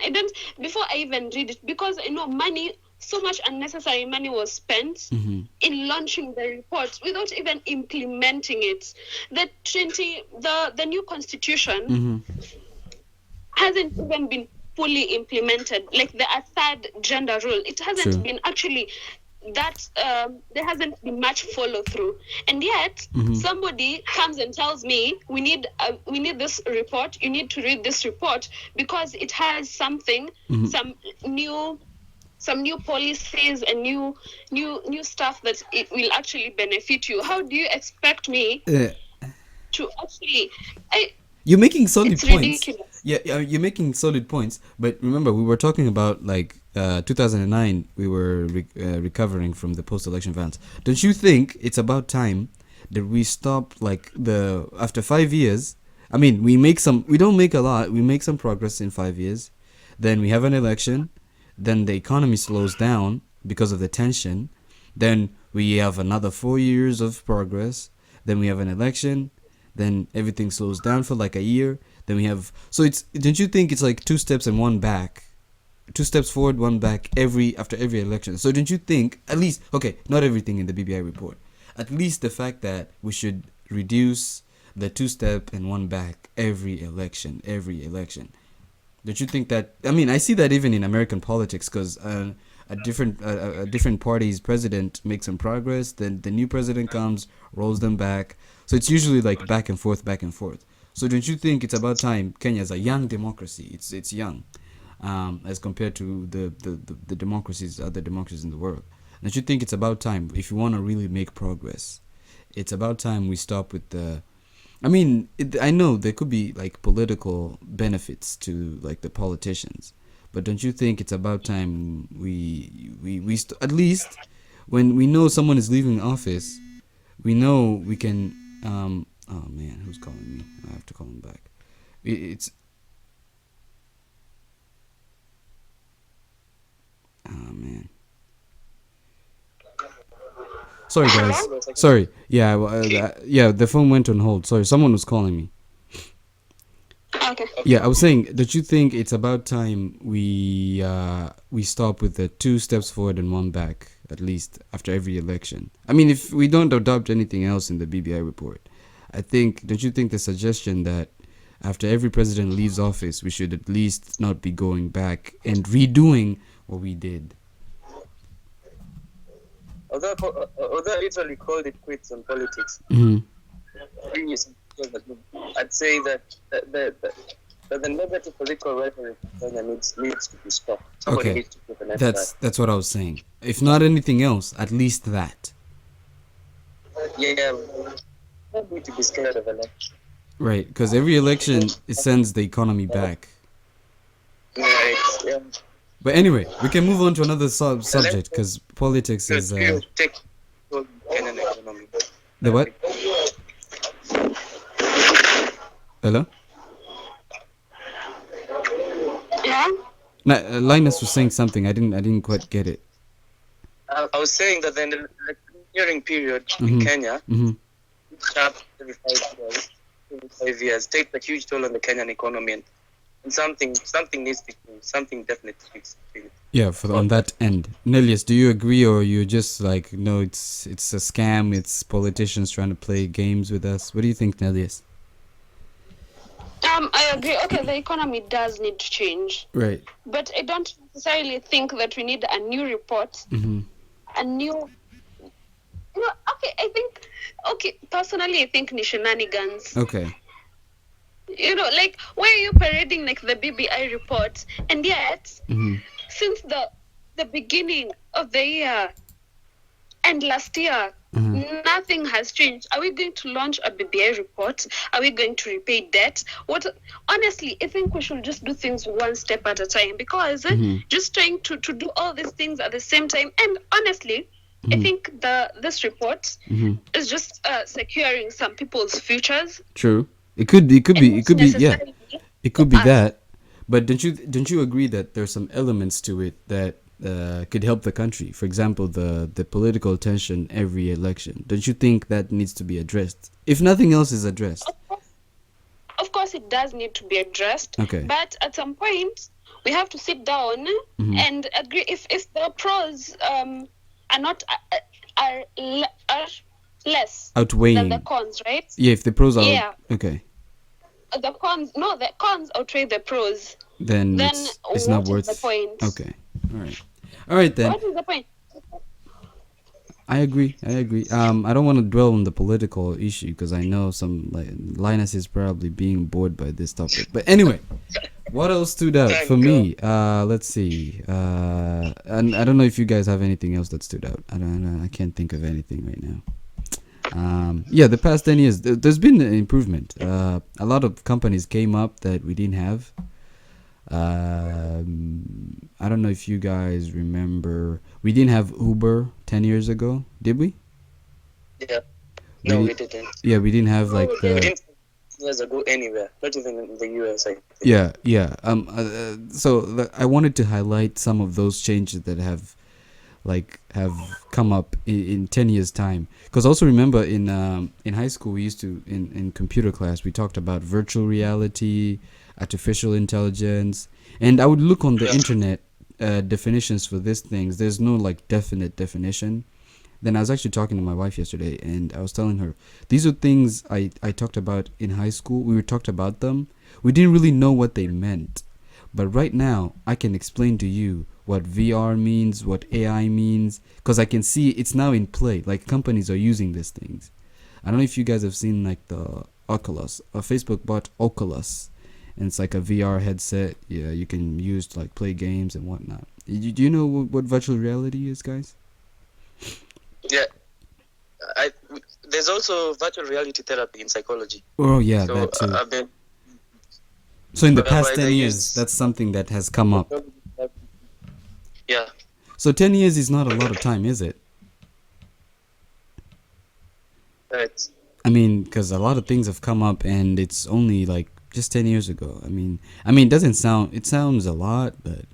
Speaker 2: Before I even read it, because I know so much unnecessary money was spent in launching the report without even implementing it. The new constitution hasn't even been fully implemented. Like the third gender rule, it hasn't been actually that. There hasn't been much follow through, and yet somebody comes and tells me we need this report. You need to read this report because it has something, some new policies and new stuff that it will actually benefit you. How do you expect me to actually?
Speaker 1: You're making solid
Speaker 2: it's
Speaker 1: points.
Speaker 2: Ridiculous.
Speaker 1: Yeah, you're making solid points. But remember, we were talking about 2009. We were recovering from the post-election violence. Don't you think it's about time that we stop after 5 years? I mean, we don't make a lot. We make some progress in 5 years. Then we have an election. Then the economy slows down because of the tension. Then we have another 4 years of progress. Then we have an election. Then everything slows down for a year. Then we have don't you think it's like 2 steps and 1 back, 2 steps forward, 1 back after every election? So don't you think at least not everything in the BBI report, at least the fact that we should reduce the 2 step and 1 back every election? Don't you think that? I mean, I see that even in American politics, because a different party's president makes some progress, then the new president comes, rolls them back. So it's usually like back and forth, back and forth. So don't you think it's about time? Kenya is a young democracy. It's young, as compared to the democracies, other democracies in the world. Don't you think it's about time, if you want to really make progress, it's about time we stop with the. I mean, I know there could be like political benefits to like the politicians, but don't you think it's about time at least when we know someone is leaving office, we know we can. Oh man, who's calling me? I have to call him back. It's. Oh man. Sorry, guys. Sorry. Yeah, yeah. The phone went on hold. Sorry, someone was calling me.
Speaker 2: Okay.
Speaker 1: Yeah, I was saying, don't you think it's about time we stop with the 2 steps forward and 1 back, at least after every election? I mean, if we don't adopt anything else in the BBI report, don't you think the suggestion that after every president leaves office, we should at least not be going back and redoing what we did?
Speaker 3: Although I literally called it quits on politics, I'd say that the negative political rhetoric in Kenya needs to be stopped. Somebody needs to put an end to that.
Speaker 1: That's what I was saying. If not anything else, at least that.
Speaker 3: Yeah, don't need to be scared of election.
Speaker 1: Right, because every election it sends the economy back.
Speaker 3: Right. Yeah.
Speaker 1: But anyway, we can move on to another subject, because politics is.
Speaker 3: Take Kenyan economy.
Speaker 1: The what? Hello?
Speaker 2: Yeah.
Speaker 1: Linus was saying something. I didn't quite get it.
Speaker 3: I was saying that the electioneering period in Kenya, every 5 years, takes a huge toll on the Kenyan economy, and something needs to change. Something definitely needs to change.
Speaker 1: Yeah, on that end. Nelius, do you agree, or you just like, no, it's a scam, it's politicians trying to play games with us? What do you think, Nelius?
Speaker 2: I agree. Okay, the economy does need to change.
Speaker 1: Right.
Speaker 2: But I don't necessarily think that we need a new report, a new. Personally, I think ni shenanigans.
Speaker 1: Okay.
Speaker 2: Like, why are you parading like the BBI report? And yet, since the beginning of the year and last year, nothing has changed. Are we going to launch a BBI report? Are we going to repay debt? Honestly, I think we should just do things 1 step at a time, because just trying to do all these things at the same time. And honestly, I think this report is just securing some people's futures.
Speaker 1: True. It could be yeah. It could be that. But don't you agree that there's some elements to it that could help the country? For example, the political tension every election. Don't you think that needs to be addressed? If nothing else is addressed.
Speaker 2: Of course it does need to be addressed.
Speaker 1: Okay.
Speaker 2: But at some point we have to sit down and agree if the pros are not are less
Speaker 1: outweighing
Speaker 2: than the cons, right?
Speaker 1: Yeah, if the pros are okay.
Speaker 2: The cons outweigh the pros.
Speaker 1: Then it's not worth
Speaker 2: the point.
Speaker 1: Okay. All right then.
Speaker 2: What is the point?
Speaker 1: I agree. I don't want to dwell on the political issue, because I know Linus is probably being bored by this topic. But anyway, what else stood out for me? Let's see. And I don't know if you guys have anything else that stood out. I can't think of anything right now. The past 10 years, there's been an improvement. A lot of companies came up that we didn't have. I don't know if you guys remember, we didn't have Uber 10 years ago, did we?
Speaker 3: Yeah. No, we didn't.
Speaker 1: Yeah, we didn't have like
Speaker 3: we didn't years ago anywhere, not even in the US. I think.
Speaker 1: Yeah. So I wanted to highlight some of those changes that have come up in 10 years time, because also remember in high school we used to in computer class we talked about virtual reality, artificial intelligence, and I would look on the internet definitions for these things. There's no like definite definition. Then I was actually talking to my wife yesterday, and I was telling her these are things I talked about in high school. We talked about them. We didn't really know what they meant, But right now, I can explain to you what VR means, what AI means, because I can see it's now in play. Like companies are using these things. I don't know if you guys have seen like the Oculus. Facebook bought Oculus, and it's like a VR headset. Yeah, you can use to like play games and whatnot. Do you know what virtual reality is, guys?
Speaker 3: Yeah. There's also virtual reality therapy in psychology.
Speaker 1: Oh yeah,
Speaker 3: So
Speaker 1: that too.
Speaker 3: I've been.
Speaker 1: So in the
Speaker 3: whereby
Speaker 1: past 10
Speaker 3: they
Speaker 1: years,
Speaker 3: use-
Speaker 1: that's something that has come up.
Speaker 3: Yeah.
Speaker 1: So 10 years is not a lot of time, is it?
Speaker 3: Right.
Speaker 1: I mean, because a lot of things have come up, and it's only like just 10 years ago. I mean, it doesn't sound. It sounds a lot, but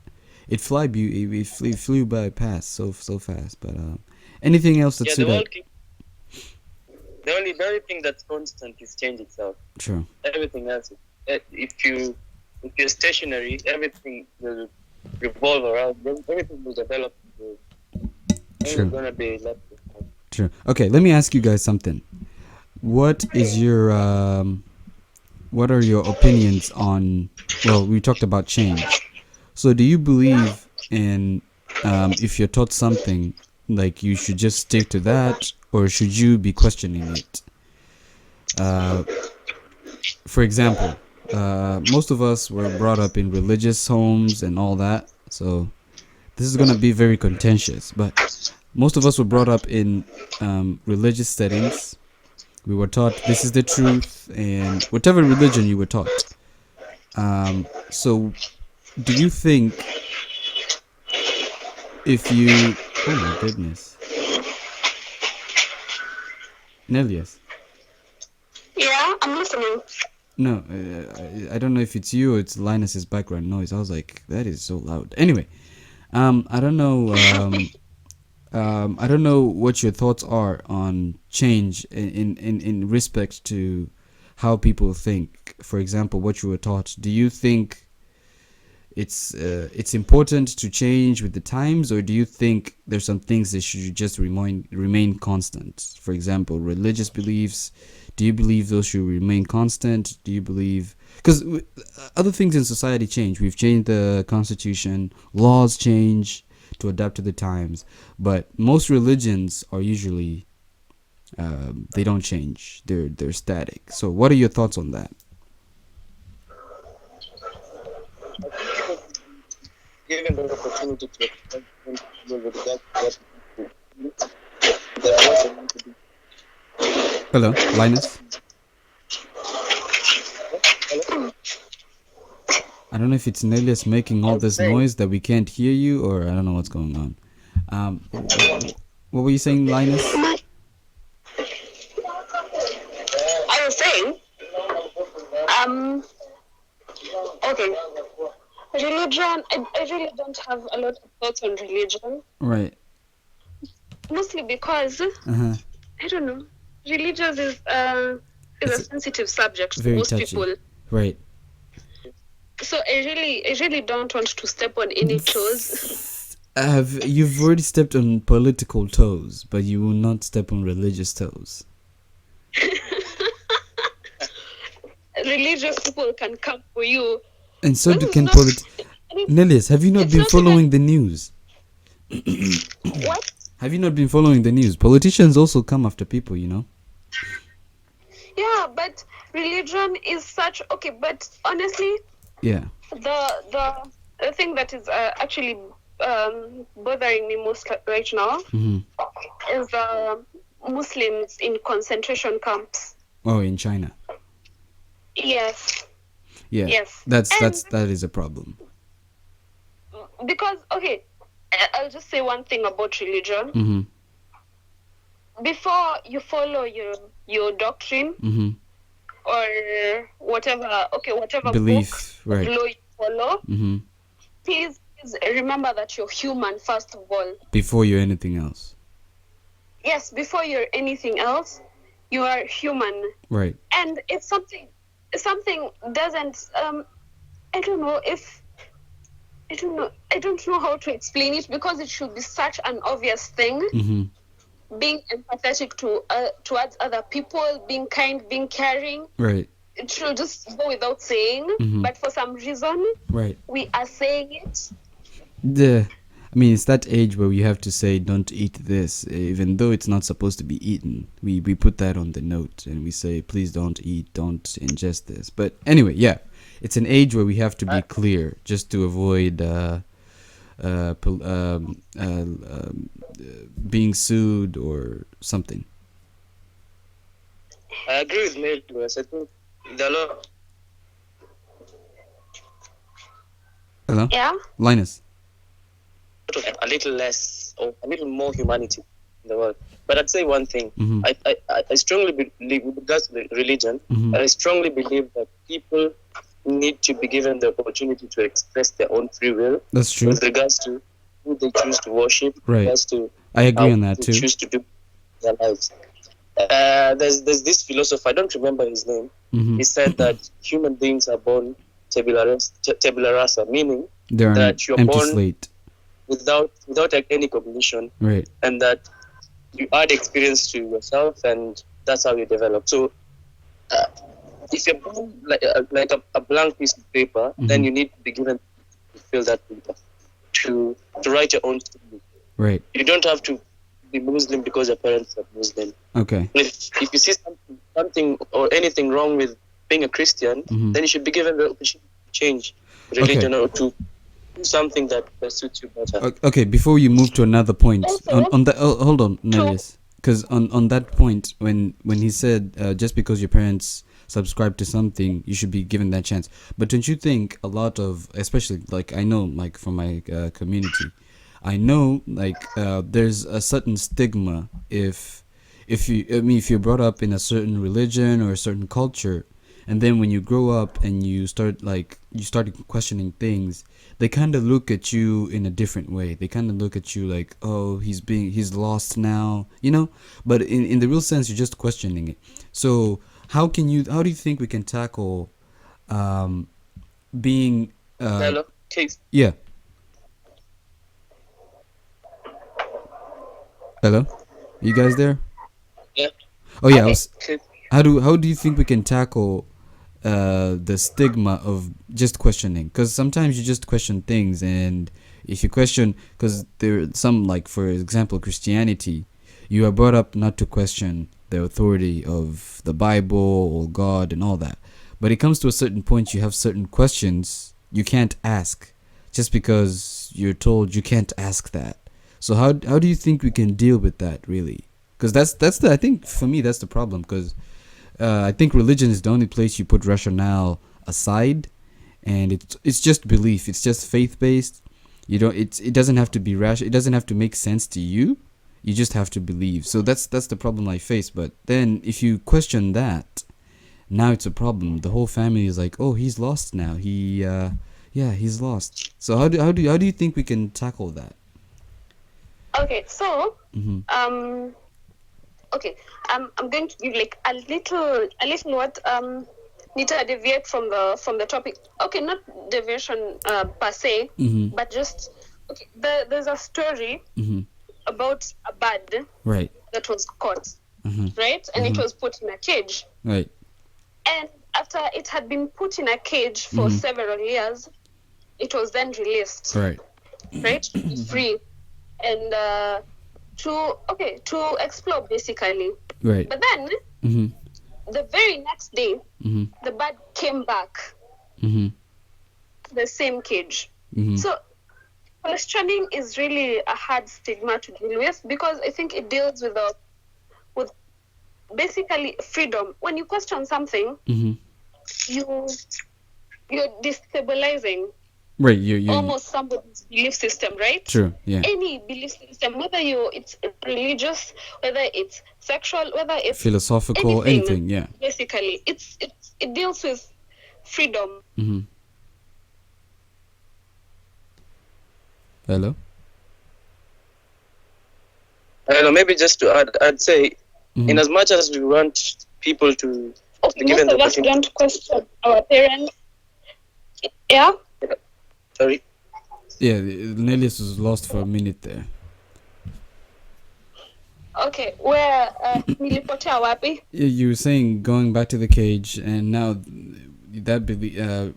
Speaker 1: it flew by past so fast. But anything else
Speaker 3: Yeah.
Speaker 1: that's
Speaker 3: The only thing that's constant is change itself.
Speaker 1: True.
Speaker 3: Everything else, if you're stationary, everything will revolve around. Everything will develop.
Speaker 1: True.
Speaker 3: It's gonna be left.
Speaker 1: True. Okay, let me ask you guys something. What is your what are your opinions on? Well, we talked about change. So, do you believe in if you're taught something, like you should just stick to that, or should you be questioning it? For example, most of us were brought up in religious homes and all that, so this is gonna be very contentious. But most of us were brought up in religious settings. We were taught this is the truth, and whatever religion you were taught. So, do you think if you... Oh my goodness. Nelius.
Speaker 2: Yeah, I'm listening.
Speaker 1: No, I don't know if it's you or it's Linus's background noise. I was like, that is so loud. Anyway, I don't know... I don't know what your thoughts are on change in respect to how people think. For example, what you were taught. Do you think it's important to change with the times, or do you think there's some things that should just remain constant? For example, religious beliefs. Do you believe those should remain constant? Do you believe... Because other things in society change. We've changed the constitution. Laws change to adapt to the times, but most religions are usually they don't change. They're static. So what are your thoughts on that?
Speaker 3: Given the opportunity to express with regard to what there also need to be.
Speaker 1: Hello, Linus. I don't know if it's Nelius making all this noise that we can't hear you, or I don't know what's going on. What were you saying, Linus?
Speaker 2: I was saying, okay, religion, I really don't have a lot of thoughts on religion.
Speaker 1: Right.
Speaker 2: Mostly because, I don't know, religion is a sensitive subject to
Speaker 1: Very
Speaker 2: most
Speaker 1: touchy.
Speaker 2: people.
Speaker 1: Right.
Speaker 2: So I really don't want to step on any toes.
Speaker 1: You've already stepped on political toes, but you will not step on religious toes.
Speaker 2: Religious people can come for you.
Speaker 1: And so
Speaker 2: This is
Speaker 1: can
Speaker 2: not-
Speaker 1: Nelius, have you not
Speaker 2: it's
Speaker 1: been
Speaker 2: not
Speaker 1: following the news?
Speaker 2: What?
Speaker 1: Have you not been following the news? Politicians also come after people, you know?
Speaker 2: Yeah, but religion is such... Okay, but honestly,
Speaker 1: Yeah.
Speaker 2: the thing that is actually bothering me most right now is Muslims in concentration camps.
Speaker 1: Oh, in China.
Speaker 2: Yes,
Speaker 1: Yeah.
Speaker 2: Yes.
Speaker 1: That is a problem.
Speaker 2: because okay, I'll just say one thing about religion.
Speaker 1: Mm-hmm.
Speaker 2: Before you follow your doctrine
Speaker 1: Mm-hmm.
Speaker 2: or whatever
Speaker 1: Belief,
Speaker 2: book
Speaker 1: right.
Speaker 2: law you follow,
Speaker 1: Mm-hmm.
Speaker 2: please remember that you're human first of all.
Speaker 1: Before you're anything else.
Speaker 2: Yes, before you're anything else, you are human.
Speaker 1: Right.
Speaker 2: And if something doesn't I don't know how to explain it, because it should be such an obvious thing.
Speaker 1: Mm-hmm.
Speaker 2: Being empathetic towards other people, being kind, being caring,
Speaker 1: Right.
Speaker 2: it should just go without saying, but for some reason,
Speaker 1: Right.
Speaker 2: we are saying it.
Speaker 1: I mean, it's that age where we have to say, "Don't eat this," even though it's not supposed to be eaten. We put that on the note and we say, "Please don't eat, don't ingest this." But anyway, yeah, it's an age where we have to be clear, just to avoid being sued or something.
Speaker 3: I agree with Melvin. I think there are a lot
Speaker 1: Hello,
Speaker 2: Yeah.
Speaker 1: Linus.
Speaker 3: of a little less or a little more humanity in the world. But I'd say one thing.
Speaker 1: Mhm.
Speaker 3: I strongly believe, with regards to religion,
Speaker 1: Mhm.
Speaker 3: I strongly believe that people need to be given the opportunity to express their own free will
Speaker 1: That's true.
Speaker 3: with regards to who they choose to worship, with
Speaker 1: Right.
Speaker 3: regards to
Speaker 1: I agree
Speaker 3: how
Speaker 1: on that
Speaker 3: they
Speaker 1: too.
Speaker 3: choose to do their lives. There's this philosopher, I don't remember his name.
Speaker 1: Mhm.
Speaker 3: He said that human beings are born tabula rasa, meaning
Speaker 1: They're an
Speaker 3: that you're
Speaker 1: empty
Speaker 3: born
Speaker 1: slate.
Speaker 3: without any cognition,
Speaker 1: Right.
Speaker 3: and that you add experience to yourself, and that's how you develop. So, if you're born like a blank piece of paper, then you need to be given to fill that paper, to write your own story.
Speaker 1: Right.
Speaker 3: You don't have to be Muslim because your parents are Muslim.
Speaker 1: Okay.
Speaker 3: If you see something or anything wrong with being a Christian, then you should be given the opportunity to change religion or to do something that suits you better.
Speaker 1: Okay, before you move to another point,
Speaker 2: Also,
Speaker 1: on that, hold on, Nellis, because on that point, when he said just because your parents subscribe to something, you should be given that chance. But don't you think a lot of, especially like I know, like from my community, I know like there's a certain stigma if you're brought up in a certain religion or a certain culture, and then when you grow up and you start questioning things, they kind of look at you in a different way. They kind of look at you like, oh, he's lost now, but in the real sense, you're just questioning it. So how do you think we can tackle being
Speaker 3: Hello? Case.
Speaker 1: yeah, hello, you guys there?
Speaker 3: Yeah.
Speaker 1: Oh yeah,
Speaker 3: Okay.
Speaker 1: how do you think we can tackle the stigma of just questioning? Because sometimes you just question things, and if you question, because there are some, like for example Christianity, you are brought up not to question the authority of the Bible or God and all that, but it comes to a certain point, you have certain questions you can't ask just because you're told you can't ask that. So how do you think we can deal with that, really? Because that's I think for me that's the problem, because I think religion is the only place you put rationale aside, and it's just belief. It's just faith based. It doesn't have to be rational. It doesn't have to make sense to you. You just have to believe. So that's the problem I face. But then if you question that, now it's a problem. The whole family is like, oh, he's lost now. He's lost. So how do you think we can tackle that?
Speaker 2: Okay, so
Speaker 1: Mm-hmm.
Speaker 2: okay, I'm going to give like a little what need to deviate from the topic. Okay, not deviation per se,
Speaker 1: Mm-hmm.
Speaker 2: but just okay. There's a story
Speaker 1: Mm-hmm.
Speaker 2: about a bird
Speaker 1: Right.
Speaker 2: that was caught,
Speaker 1: Mm-hmm.
Speaker 2: right, and
Speaker 1: Mhm.
Speaker 2: it was put in a cage.
Speaker 1: Right.
Speaker 2: And after it had been put in a cage for several years, it was then released,
Speaker 1: Right.
Speaker 2: right, free, and to explore basically.
Speaker 1: Right.
Speaker 2: But then
Speaker 1: Mm-hmm.
Speaker 2: the very next day,
Speaker 1: Mm-hmm.
Speaker 2: the bird came back
Speaker 1: Mm-hmm.
Speaker 2: to the same cage.
Speaker 1: Mm-hmm.
Speaker 2: So questioning is really a hard stigma to deal with, because I think it deals with basically freedom. When you question something,
Speaker 1: Mm-hmm.
Speaker 2: you're destabilizing
Speaker 1: Right. You
Speaker 2: almost somebody's belief system, right?
Speaker 1: True. Yeah.
Speaker 2: Any belief system, whether it's religious, whether it's sexual, whether it's
Speaker 1: Philosophical, anything. Yeah.
Speaker 2: Basically, it deals with freedom.
Speaker 1: Mm-hmm. Hello.
Speaker 3: Hello, maybe just to add, I'd say, in as much as we want people to be given
Speaker 2: Most
Speaker 3: the
Speaker 2: of us
Speaker 3: opportunity.
Speaker 2: don't question our parents. Yeah.
Speaker 3: Sorry.
Speaker 1: Yeah, Nelius was lost for a minute there.
Speaker 2: Okay, where nilipotea wapi?
Speaker 1: You were saying going back to the cage, and now that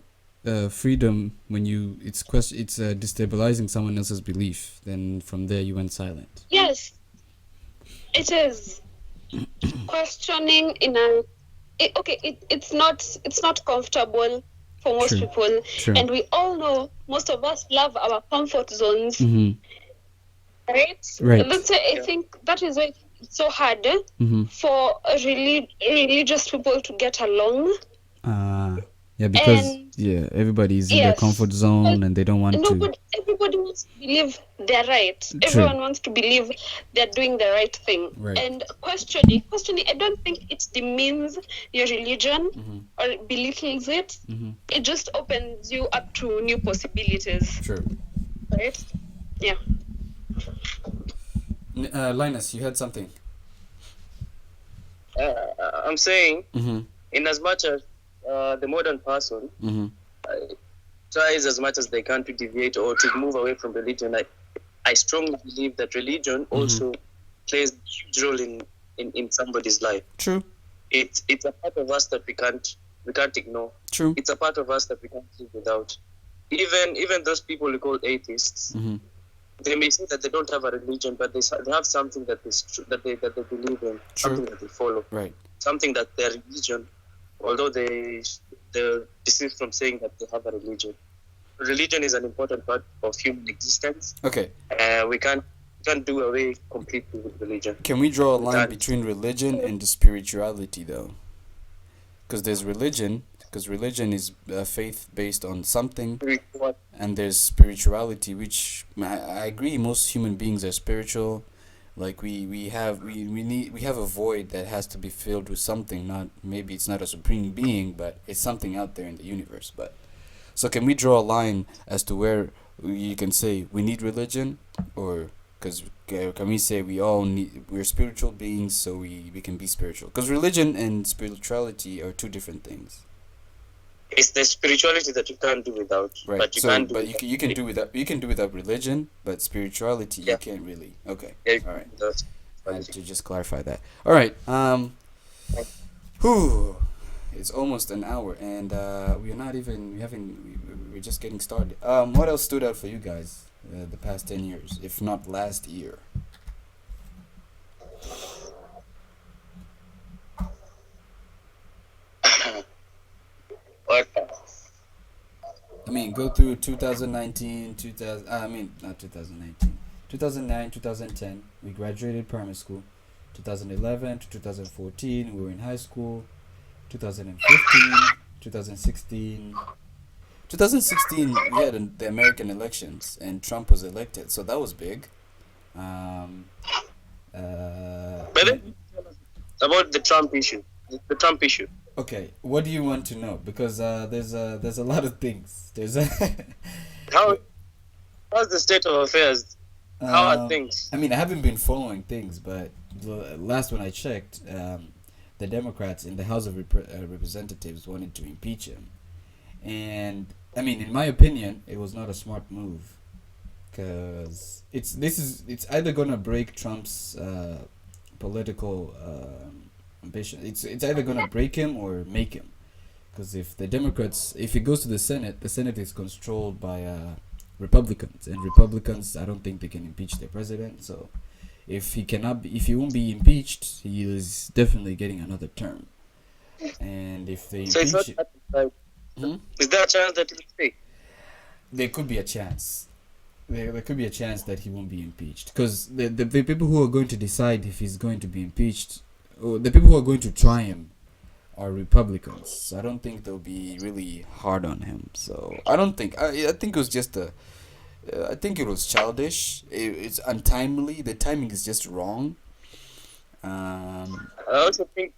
Speaker 1: freedom, when it's destabilizing someone else's belief. Then from there you went silent.
Speaker 2: Yes, it is questioning it's not comfortable for most
Speaker 1: True.
Speaker 2: people.
Speaker 1: True.
Speaker 2: And we all know most of us love our comfort zones.
Speaker 1: Mm-hmm.
Speaker 2: Right. That's why I think that is why it's so hard for religious people to get along.
Speaker 1: Yeah, because everybody's in their comfort zone and they don't want to.
Speaker 2: Everybody wants to believe they're right.
Speaker 1: True.
Speaker 2: Everyone wants to believe they're doing the right thing.
Speaker 1: Right.
Speaker 2: And questioning, I don't think it demeans your religion or belittles it. It just opens you up to new possibilities.
Speaker 1: True.
Speaker 2: Right? Yeah.
Speaker 1: Linus, you had something.
Speaker 3: I'm saying, in as much as the modern person tries as much as they can to deviate or to move away from religion, I strongly believe that religion also plays a huge role in somebody's life.
Speaker 1: True.
Speaker 3: It's a part of us that we can't ignore.
Speaker 1: True.
Speaker 3: It's a part of us that we can't live without. Even those people we call atheists, they may say that they don't have a religion, but they have something that they believe in, something that they follow,
Speaker 1: right?
Speaker 3: Something that their religion, although they're deceived from saying that they have a religion. Religion is an important part of human existence.
Speaker 1: Okay.
Speaker 3: We can't do away completely with religion.
Speaker 1: Can we draw a line between religion and spirituality, though? Because there's religion. Because religion is faith based on something, and there's spirituality, which I agree most human beings are spiritual. Like we have a void that has to be filled with something. Maybe it's not a supreme being, but it's something out there in the universe. But so can we draw a line as to where you can say we need religion, or because can we say we're spiritual beings, so we can be spiritual? Because religion and spirituality are two different things.
Speaker 3: It's the spirituality that you can't do without.
Speaker 1: Right.
Speaker 3: But
Speaker 1: you can do without religion, but spirituality you can't really. Okay.
Speaker 3: Yeah,
Speaker 1: all right. I had to just clarify that. All right. It's almost an hour, and we're just getting started. What else stood out for you guys the past 10 years, if not last year? I mean, go through 2019, 2009, 2010, we graduated primary school. 2011 to 2014, we were in high school. 2015, 2016. 2016, we had the American elections, and Trump was elected, so that was big.
Speaker 3: But about the Trump issue.
Speaker 1: Okay, what do you want to know? Because there's a lot of things.
Speaker 3: How's the state of affairs? How are things?
Speaker 1: I mean, I haven't been following things, but the last when I checked, the Democrats in the House of Representatives wanted to impeach him, and I mean, in my opinion, it was not a smart move, because it's either gonna break Trump's political ambition. It's either gonna break him or make him, because if it goes to the Senate is controlled by Republicans, and Republicans, I don't think they can impeach their president. So if he won't be impeached, he is definitely getting another term. And if they impeach
Speaker 3: is there a chance that he'll stay?
Speaker 1: There could be a chance. There could be a chance that he won't be impeached, because the people who are going to decide if he's going to be impeached, or the people who are going to try him, are Republicans. So I don't think they'll be really hard on him. So I don't think. I think it was just I think it was childish. It's untimely. The timing is just wrong.
Speaker 3: I also think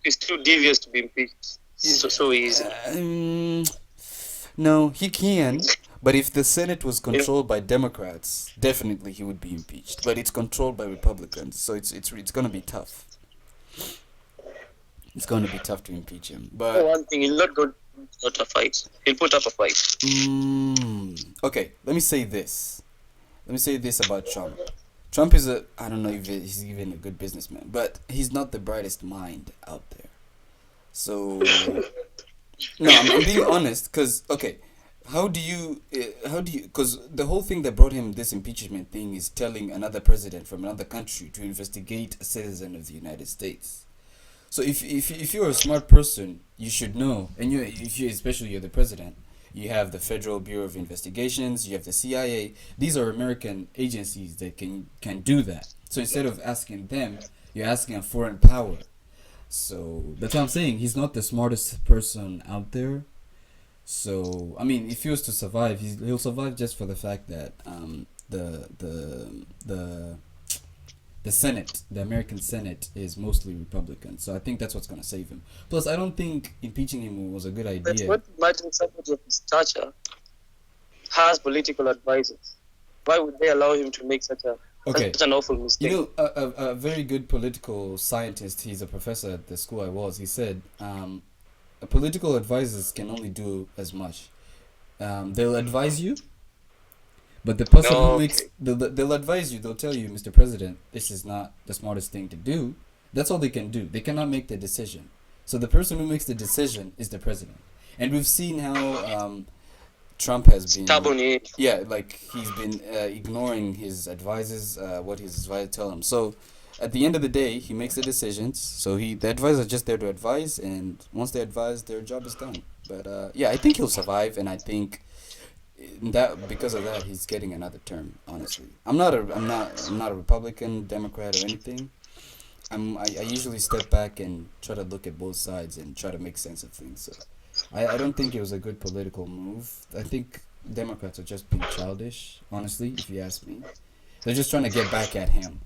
Speaker 3: it's too devious to be impeached so easy.
Speaker 1: No, he can. But if the Senate was controlled by Democrats, definitely he would be impeached. But it's controlled by Republicans, so it's gonna be tough. It's gonna be tough to impeach him. But
Speaker 3: one thing, he'll not go out a fight. He'll put up a fight.
Speaker 1: Okay, let me say this. Let me say this about Trump. Trump is a, I don't know if he's even a good businessman, but he's not the brightest mind out there. So no, I'm being honest, because okay, because the whole thing that brought him this impeachment thing is telling another president from another country to investigate a citizen of the United States. So if you're a smart person, you should know, and if you especially you're the president, you have the Federal Bureau of Investigations, you have the CIA. These are American agencies that can do that. So instead of asking them, you're asking a foreign power. So that's what I'm saying. He's not the smartest person out there. So I mean, if he was to survive, he'll survive just for the fact that the the Senate, the American Senate, is mostly Republican. So I think that's what's gonna save him. Plus, I don't think impeaching him was a good
Speaker 3: But
Speaker 1: idea.
Speaker 3: what imagine somebody of his stature has political advisors? Why would they allow him to make
Speaker 1: Okay,
Speaker 3: such an awful
Speaker 1: you
Speaker 3: mistake?
Speaker 1: know, a very good political scientist. He's a professor at the school I was. He said, political advisors can only do as much. They'll advise you, but the person who makes
Speaker 3: Okay.
Speaker 1: they'll advise you. They'll tell you, Mr. President, this is not the smartest thing to do. That's all they can do. They cannot make the decision. So the person who makes the decision is the president. And we've seen how Trump has been,
Speaker 3: Stubborn he is.
Speaker 1: yeah, like he's been ignoring his advisors, what his advisors tell him. So at the end of the day, he makes the decisions. So the advisors are just there to advise, and once they advise, their job is done. But yeah, I think he'll survive, and I think that because of that, he's getting another term. Honestly, I'm not a Republican, Democrat, or anything. I usually step back and try to look at both sides and try to make sense of things. So I don't think it was a good political move. I think Democrats are just being childish, honestly, if you ask me. They're just trying to get back at him.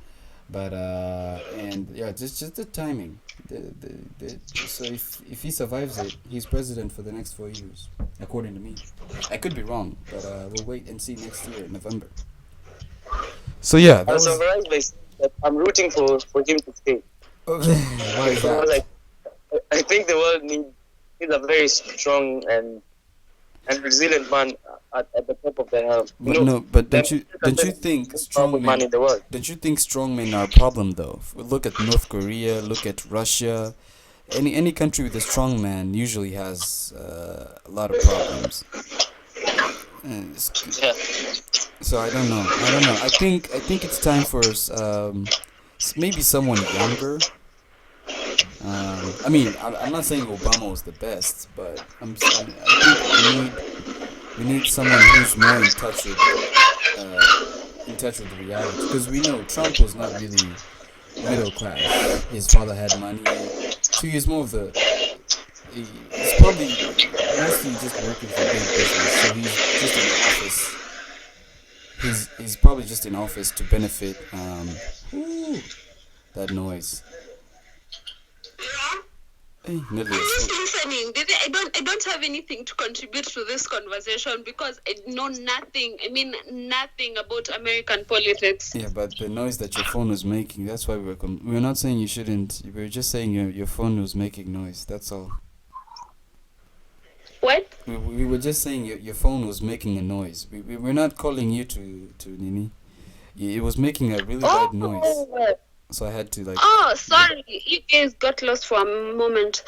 Speaker 1: But and yeah, just the timing. So if he survives it, he's president for the next 4 years, according to me. I could be wrong, but we'll wait and see next year in November. So yeah, that
Speaker 3: I'll
Speaker 1: was.
Speaker 3: summarize by saying that I'm rooting for him to stay.
Speaker 1: Why is
Speaker 3: So,
Speaker 1: that?
Speaker 3: like, I think the world needs a very strong and resilient man at the top of the helm.
Speaker 1: But no, but don't you think
Speaker 3: man
Speaker 1: strong men?
Speaker 3: in the world?
Speaker 1: Don't you think strong men are a problem though? Look at North Korea. Look at Russia. Any country with a strong man usually has a lot of problems.
Speaker 3: Yeah.
Speaker 1: So I don't know. I think it's time for maybe someone younger. I mean, I'm not saying Obama was the best, but I think we need someone who's more in touch with reality. Because we know Trump was not really middle class. His father had money. So he's more of the. He's probably mostly just working for big business. So he's just in the office. He's probably just in office to benefit. Ooh, that noise. Hey,
Speaker 2: I'm
Speaker 1: Nicholas.
Speaker 2: just listening. I don't have anything to contribute to this conversation because I know nothing. I mean nothing about American politics.
Speaker 1: Yeah, but the noise that your phone was making, that's why we're not saying you shouldn't. We were just saying your phone was making noise. That's all.
Speaker 2: What?
Speaker 1: We were just saying your phone was making a noise. We're not calling you to Nini. It was making a really bad noise.
Speaker 2: Oh,
Speaker 1: So I had to like.
Speaker 2: sorry. You guys got lost for a moment.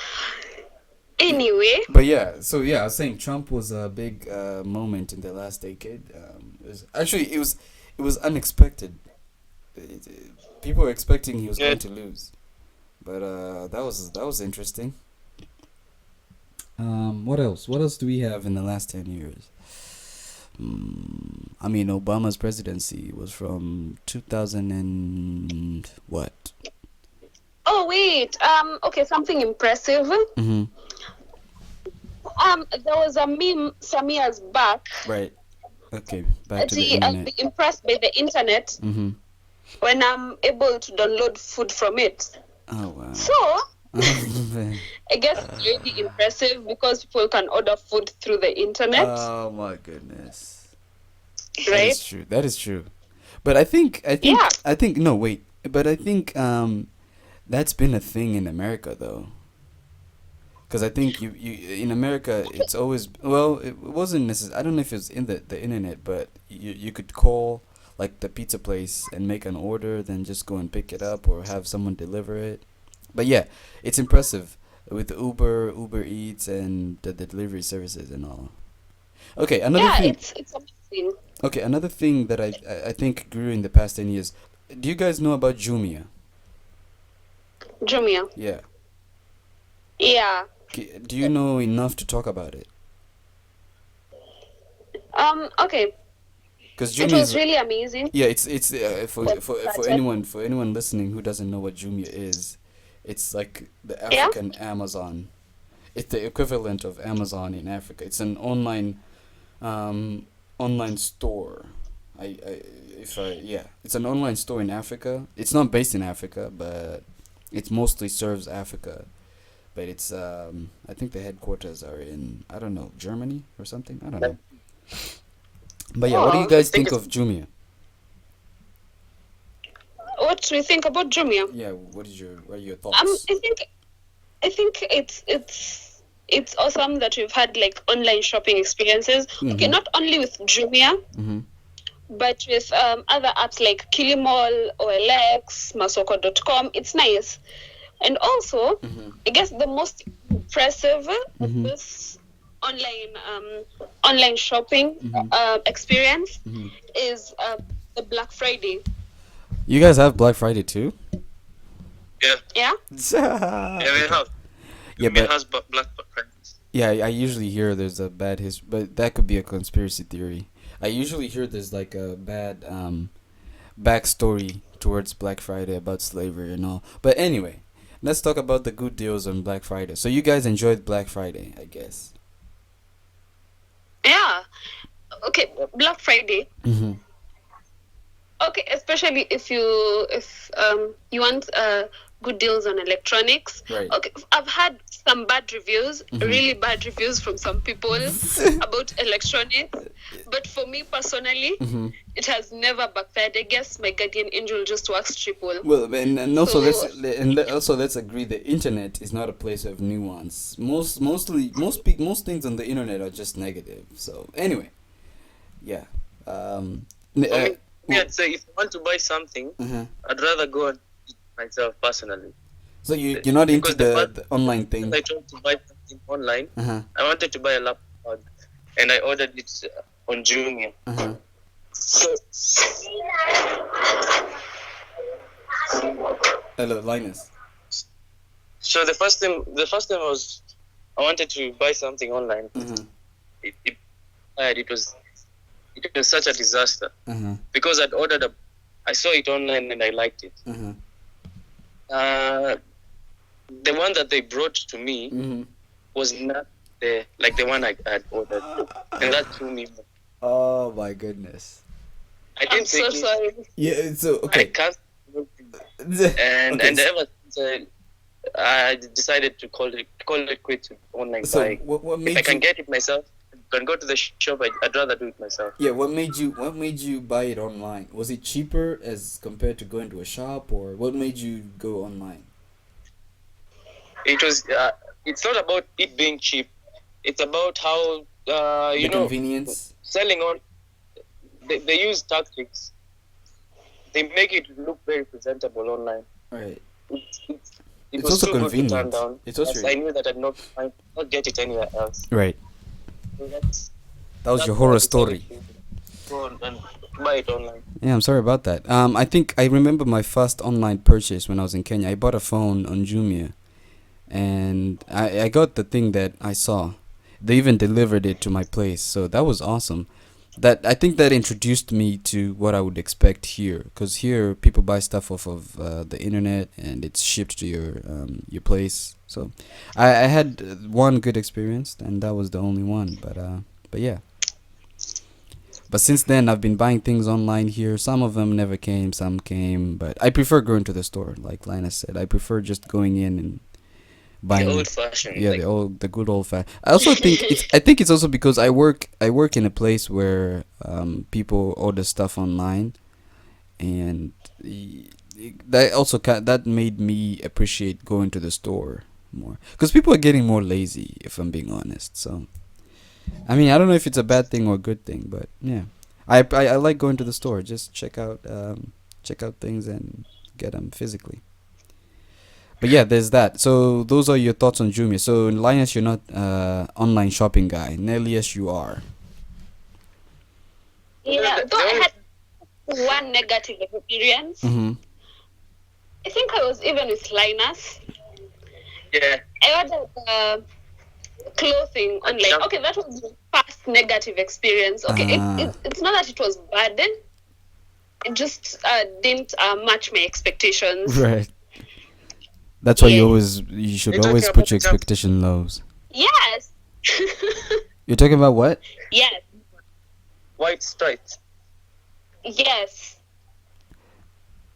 Speaker 2: Anyway,
Speaker 1: But yeah, so yeah, I was saying Trump was a big moment in the last decade. It was unexpected. People were expecting he was
Speaker 3: Yeah.
Speaker 1: going to lose, but that was interesting. What else? What else do we have in the last 10 years? I mean, Obama's presidency was from 2000 and what?
Speaker 2: oh wait. Okay, something impressive.
Speaker 1: Mm-hmm.
Speaker 2: There was a meme some years back.
Speaker 1: Right. Okay. Back to the
Speaker 2: I'll
Speaker 1: internet.
Speaker 2: be impressed by the internet
Speaker 1: Mm-hmm.
Speaker 2: when I'm able to download food from it.
Speaker 1: Oh wow.
Speaker 2: So I guess it's really impressive because people can order food through the internet,
Speaker 1: Oh my goodness. That
Speaker 2: right?
Speaker 1: is true. That is true. But
Speaker 2: Yeah.
Speaker 1: no, wait. But I think that's been a thing in America though. Because I think you in America it's always, well, it wasn't necessary. I don't know if it's in the internet, but you could call like the pizza place and make an order, then just go and pick it up or have someone deliver it. But yeah, it's impressive with Uber Eats, and the delivery services and all. Okay, another
Speaker 2: Yeah,
Speaker 1: thing.
Speaker 2: it's amazing.
Speaker 1: Okay, another thing that I think grew in the past 10 years. Do you guys know about Jumia?
Speaker 2: Jumia.
Speaker 1: Yeah.
Speaker 2: Yeah.
Speaker 1: Do you know enough to talk about it?
Speaker 2: Okay.
Speaker 1: Because
Speaker 2: It
Speaker 1: Jumia
Speaker 2: was
Speaker 1: is,
Speaker 2: really amazing.
Speaker 1: yeah, it's for
Speaker 2: When it
Speaker 1: for
Speaker 2: started.
Speaker 1: anyone listening who doesn't know what Jumia is, it's like the
Speaker 2: Yeah.
Speaker 1: African Amazon. It's the equivalent of Amazon in Africa. It's an online store. I if I yeah, it's an online store in Africa. It's not based in Africa, but it mostly serves Africa. But it's I think the headquarters are in, I don't know, Germany or something. I don't know. But yeah, what do you
Speaker 2: Oh,
Speaker 1: guys
Speaker 3: think
Speaker 1: think of Jumia?
Speaker 2: what do we think about Jumia?
Speaker 1: Yeah, what are your thoughts?
Speaker 2: I think it's awesome that we've had like online shopping experiences. Okay,
Speaker 1: Mhm.
Speaker 2: not only with Jumia,
Speaker 1: Mhm.
Speaker 2: but with other apps like Kilimall, OLX, Masoko.com. It's nice. And also,
Speaker 1: Mhm.
Speaker 2: I guess the most impressive of
Speaker 1: Mhm.
Speaker 2: this online shopping experience
Speaker 1: Mhm.
Speaker 2: is the Black Friday.
Speaker 1: You guys have Black Friday too?
Speaker 3: Yeah,
Speaker 2: Yeah.
Speaker 3: yeah, we have.
Speaker 1: Yeah,
Speaker 3: Jumia
Speaker 1: but
Speaker 3: has Black Friday.
Speaker 1: yeah, I usually hear there's a bad history, but that could be a conspiracy theory. I usually hear there's like a bad backstory towards Black Friday about slavery and all. But anyway, let's talk about the good deals on Black Friday. So you guys enjoyed Black Friday, I guess.
Speaker 2: Yeah. Okay, Black Friday.
Speaker 1: Mm-hmm.
Speaker 2: Okay, especially if you want good deals on electronics.
Speaker 1: Right.
Speaker 2: Okay, I've had some bad reviews, really bad reviews from some people about electronics. But for me personally, it has never backfired. I guess my guardian angel just works triple.
Speaker 1: Well, and also
Speaker 2: So
Speaker 1: let's agree the internet is not a place of nuance. Most things on the internet are just negative. So anyway, yeah.
Speaker 3: For me, I'd say if I want to buy something,
Speaker 1: Uh-huh.
Speaker 3: I'd rather go and do it myself personally.
Speaker 1: So you're not into
Speaker 3: Because the first
Speaker 1: the online thing.
Speaker 3: time I tried to buy something online,
Speaker 1: Uh-huh.
Speaker 3: I wanted to buy a laptop, and I ordered it on Jumia.
Speaker 1: Uh-huh.
Speaker 3: So,
Speaker 1: Hello, Linus.
Speaker 3: so the first time was I wanted to buy something online.
Speaker 1: Uh-huh.
Speaker 3: It was such a disaster
Speaker 1: Uh-huh.
Speaker 3: because I saw it online and I liked it.
Speaker 1: Uh-huh.
Speaker 3: The one that they brought to me
Speaker 1: Mm-hmm.
Speaker 3: was not the one I had ordered, and that threw me off.
Speaker 1: Oh my goodness.
Speaker 3: I
Speaker 2: I'm
Speaker 3: didn't
Speaker 2: so
Speaker 3: take it.
Speaker 2: sorry.
Speaker 1: Yeah, so
Speaker 3: I
Speaker 1: okay.
Speaker 3: can't. And
Speaker 1: Okay,
Speaker 3: ever since I decided to call it quits with online
Speaker 1: so
Speaker 3: buying.
Speaker 1: what
Speaker 3: If
Speaker 1: made
Speaker 3: I can
Speaker 1: you
Speaker 3: get it myself, I can go to the shop. I'd rather do it myself.
Speaker 1: yeah, what made you buy it online? Was it cheaper as compared to going to a shop, or what made you go online?
Speaker 3: It was. It's not about it being cheap. It's about how
Speaker 1: The convenience?
Speaker 3: selling on. They use tactics. They make it look very presentable online.
Speaker 1: Right.
Speaker 3: It
Speaker 1: It's
Speaker 3: was
Speaker 1: also
Speaker 3: too good to turn
Speaker 1: convenient.
Speaker 3: down.
Speaker 1: It's also
Speaker 3: As I knew that I'd not get it anywhere else.
Speaker 1: right.
Speaker 3: So
Speaker 1: That was
Speaker 3: that's
Speaker 1: your
Speaker 3: why I
Speaker 1: horror
Speaker 3: decided
Speaker 1: story.
Speaker 3: to go and buy it online.
Speaker 1: Yeah, I'm sorry about that. I think I remember my first online purchase when I was in Kenya. I bought a phone on Jumia, and I got the thing that I saw. They even delivered it to my place, so that was awesome. That I think that introduced me to what I would expect here, because here people buy stuff off of the internet and it's shipped to your place. So I had one good experience, and that was the only one. But yeah. But since then, I've been buying things online here. Some of them never came, some came. But I prefer going to the store, like Linus said. I prefer just going in and buying.
Speaker 3: The old fashioned.
Speaker 1: Yeah, the good old fat. I also think it's also because I work in a place where people order stuff online, and that also that made me appreciate going to the store more, because people are getting more lazy, if I'm being honest. So I mean, I don't know if it's a bad thing or a good thing, but yeah. I like going to the store. Just check out things and get them physically. But yeah, there's that. So those are your thoughts on Jumia. So Linus, you're not online shopping guy. Nelius, you are.
Speaker 2: Yeah, though I had one negative experience.
Speaker 1: Mm-hmm.
Speaker 2: I think I was even with Linus.
Speaker 3: Yeah.
Speaker 2: I ordered clothing online. Okay, that was the first negative experience. Okay, it's not that it was bad. It just didn't match my expectations.
Speaker 1: Right. That's why
Speaker 2: Yeah.
Speaker 1: you should
Speaker 3: You're
Speaker 1: always
Speaker 3: talking
Speaker 1: put your
Speaker 3: about
Speaker 1: expectation lows.
Speaker 2: Yes.
Speaker 1: You're talking about what?
Speaker 2: Yes.
Speaker 3: White stripes.
Speaker 2: Yes.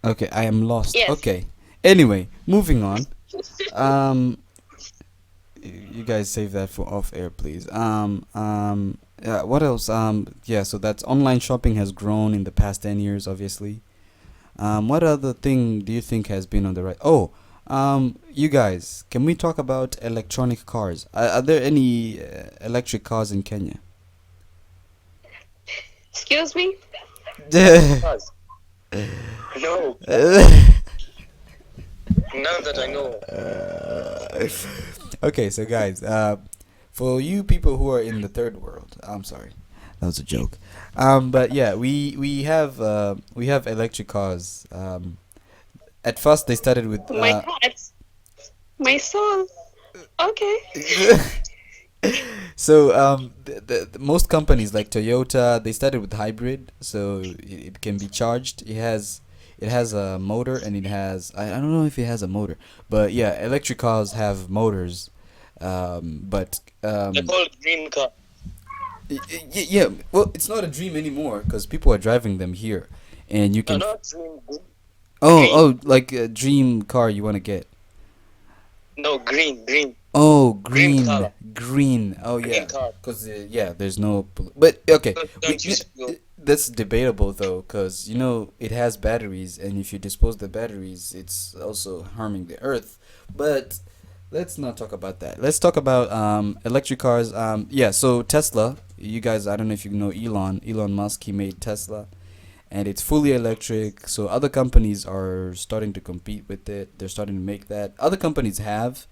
Speaker 1: Okay, I am lost.
Speaker 2: Yes.
Speaker 1: Okay. Anyway, moving on. Um, you guys save that for off air, please. Yeah, what else? Yeah, so that's online shopping has grown in the past 10 years, obviously. What other thing do you think has been on the right? Oh, you guys, can we talk about electronic cars? Are there any electric cars in Kenya?
Speaker 2: Excuse me.
Speaker 3: Cars. No, none that I know.
Speaker 1: Okay, so guys, for you people who are in the third world, I'm sorry, that was a joke. But yeah, we have electric cars. At first they started with
Speaker 2: My heart. My soul. Okay.
Speaker 1: so the most companies like Toyota, they started with hybrid, so it can be charged. It has a motor, and it has, I don't know if it has a motor, but yeah, electric cars have motors. But
Speaker 3: They're called green car.
Speaker 1: yeah, well, it's not a dream anymore because people are driving them here, and you
Speaker 3: No,
Speaker 1: can
Speaker 3: not dream.
Speaker 1: oh like a dream car you want to get.
Speaker 3: No, green.
Speaker 1: Oh,
Speaker 3: Green
Speaker 1: green,
Speaker 3: color.
Speaker 1: green. Oh,
Speaker 3: Green
Speaker 1: yeah.
Speaker 3: car.
Speaker 1: Because yeah, there's no. But okay,
Speaker 3: Don't use fuel.
Speaker 1: that's debatable though, because it has batteries, and if you dispose the batteries, it's also harming the earth. But let's not talk about that. Let's talk about electric cars. Yeah. So Tesla, you guys, I don't know if you know Elon Musk. He made Tesla, and it's fully electric. So other companies are starting to compete with it. They're starting to make that. Other companies have.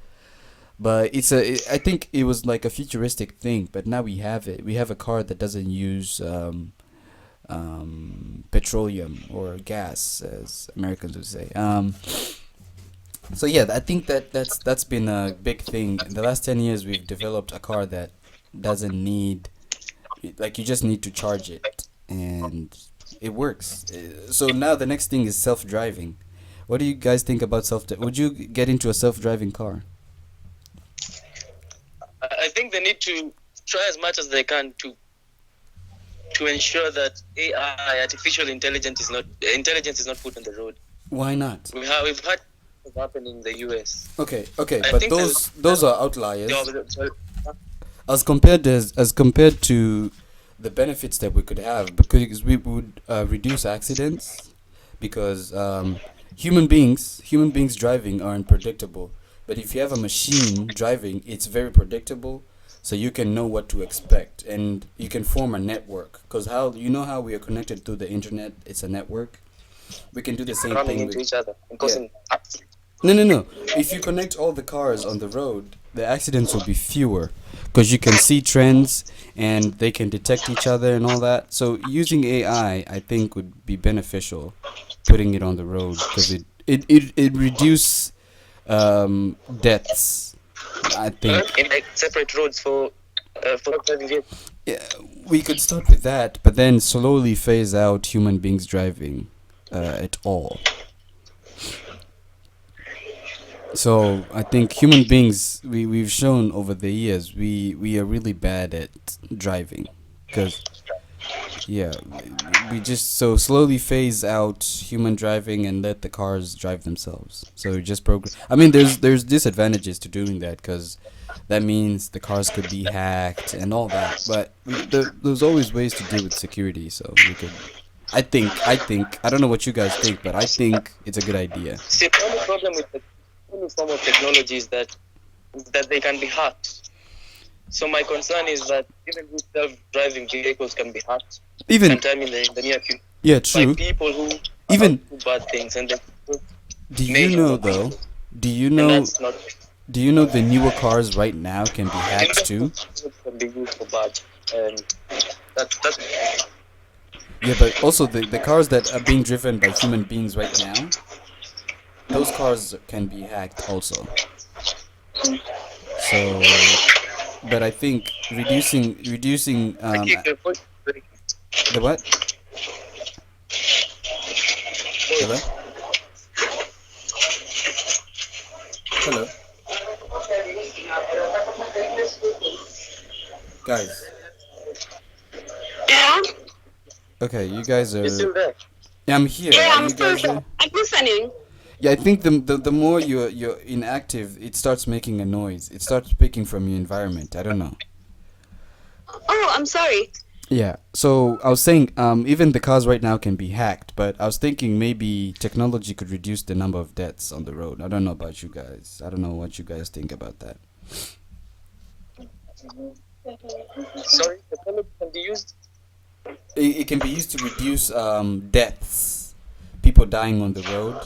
Speaker 1: But I think it was like a futuristic thing, but now we have it. We have a car that doesn't use petroleum or gas, as Americans would say. So yeah, I think that's been a big thing. In the last 10 years, we've developed a car that doesn't need, like, you just need to charge it, and it works. So now the next thing is self-driving. What do you guys think about Would you get into a self-driving car?
Speaker 3: I think they need to try as much as they can to ensure that AI, artificial intelligence, is not put on the road.
Speaker 1: Why not?
Speaker 3: We've had it happen in the US.
Speaker 1: Okay,
Speaker 3: I
Speaker 1: but
Speaker 3: think
Speaker 1: those are outliers.
Speaker 3: Yeah,
Speaker 1: As compared to the benefits that we could have, because we would reduce accidents, because human beings driving are unpredictable. But if you have a machine driving, it's very predictable, so you can know what to expect, and you can form a network. Because how we are connected through the internet, it's a network. We can do the same
Speaker 3: running
Speaker 1: thing
Speaker 3: into
Speaker 1: with.
Speaker 3: each other and causing accidents.
Speaker 1: No. If you connect all the cars on the road, the accidents will be fewer, because you can see trends and they can detect each other and all that. So using AI, I think, would be beneficial, putting it on the road, because it reduce deaths, I think.
Speaker 3: In like separate roads for driving vehicles.
Speaker 1: Yeah, we could start with that, but then slowly phase out human beings driving at all. So I think human beings, we've shown over the years, we are really bad at driving, because yeah, we just so slowly phase out human driving and let the cars drive themselves. So just program. I mean, there's disadvantages to doing that, because that means the cars could be hacked and all that. But there's always ways to deal with security. So we could. I think. I don't know what you guys think, but I think it's a good idea.
Speaker 3: See, the only problem with the only form of technology is that they can be hacked. So my concern is that even these self-driving vehicles can be hacked.
Speaker 1: Even
Speaker 3: sometime in the near future.
Speaker 1: yeah,
Speaker 3: By
Speaker 1: true.
Speaker 3: people who
Speaker 1: Even
Speaker 3: do bad things and then
Speaker 1: do you
Speaker 3: make
Speaker 1: know
Speaker 3: it.
Speaker 1: though? Do you
Speaker 3: And
Speaker 1: know?
Speaker 3: that's not.
Speaker 1: Do you know the newer cars right now can be hacked too?
Speaker 3: Can be used for bad, and that's
Speaker 1: Yeah, but also the cars that are being driven by human beings right now, those cars can be hacked also. So, but I think reducing
Speaker 3: I think your voice is breaking.
Speaker 1: the what? Hello? Hello? Guys.
Speaker 2: Yeah.
Speaker 1: Okay, you guys
Speaker 3: You're still
Speaker 1: are.
Speaker 3: there.
Speaker 1: Yeah, I'm here.
Speaker 2: Yeah,
Speaker 1: Are
Speaker 2: I'm
Speaker 1: you
Speaker 2: still
Speaker 1: guys
Speaker 2: here.
Speaker 1: there?
Speaker 2: I'm listening.
Speaker 1: Yeah, I think the more you're inactive, it starts making a noise. It starts picking from your environment. I don't know.
Speaker 2: Oh, I'm sorry.
Speaker 1: Yeah. So I was saying, even the cars right now can be hacked, but I was thinking maybe technology could reduce the number of deaths on the road. I don't know about you guys. I don't know what you guys think about that.
Speaker 3: Sorry, the technology can be used.
Speaker 1: It can be used to reduce deaths, people dying on the road.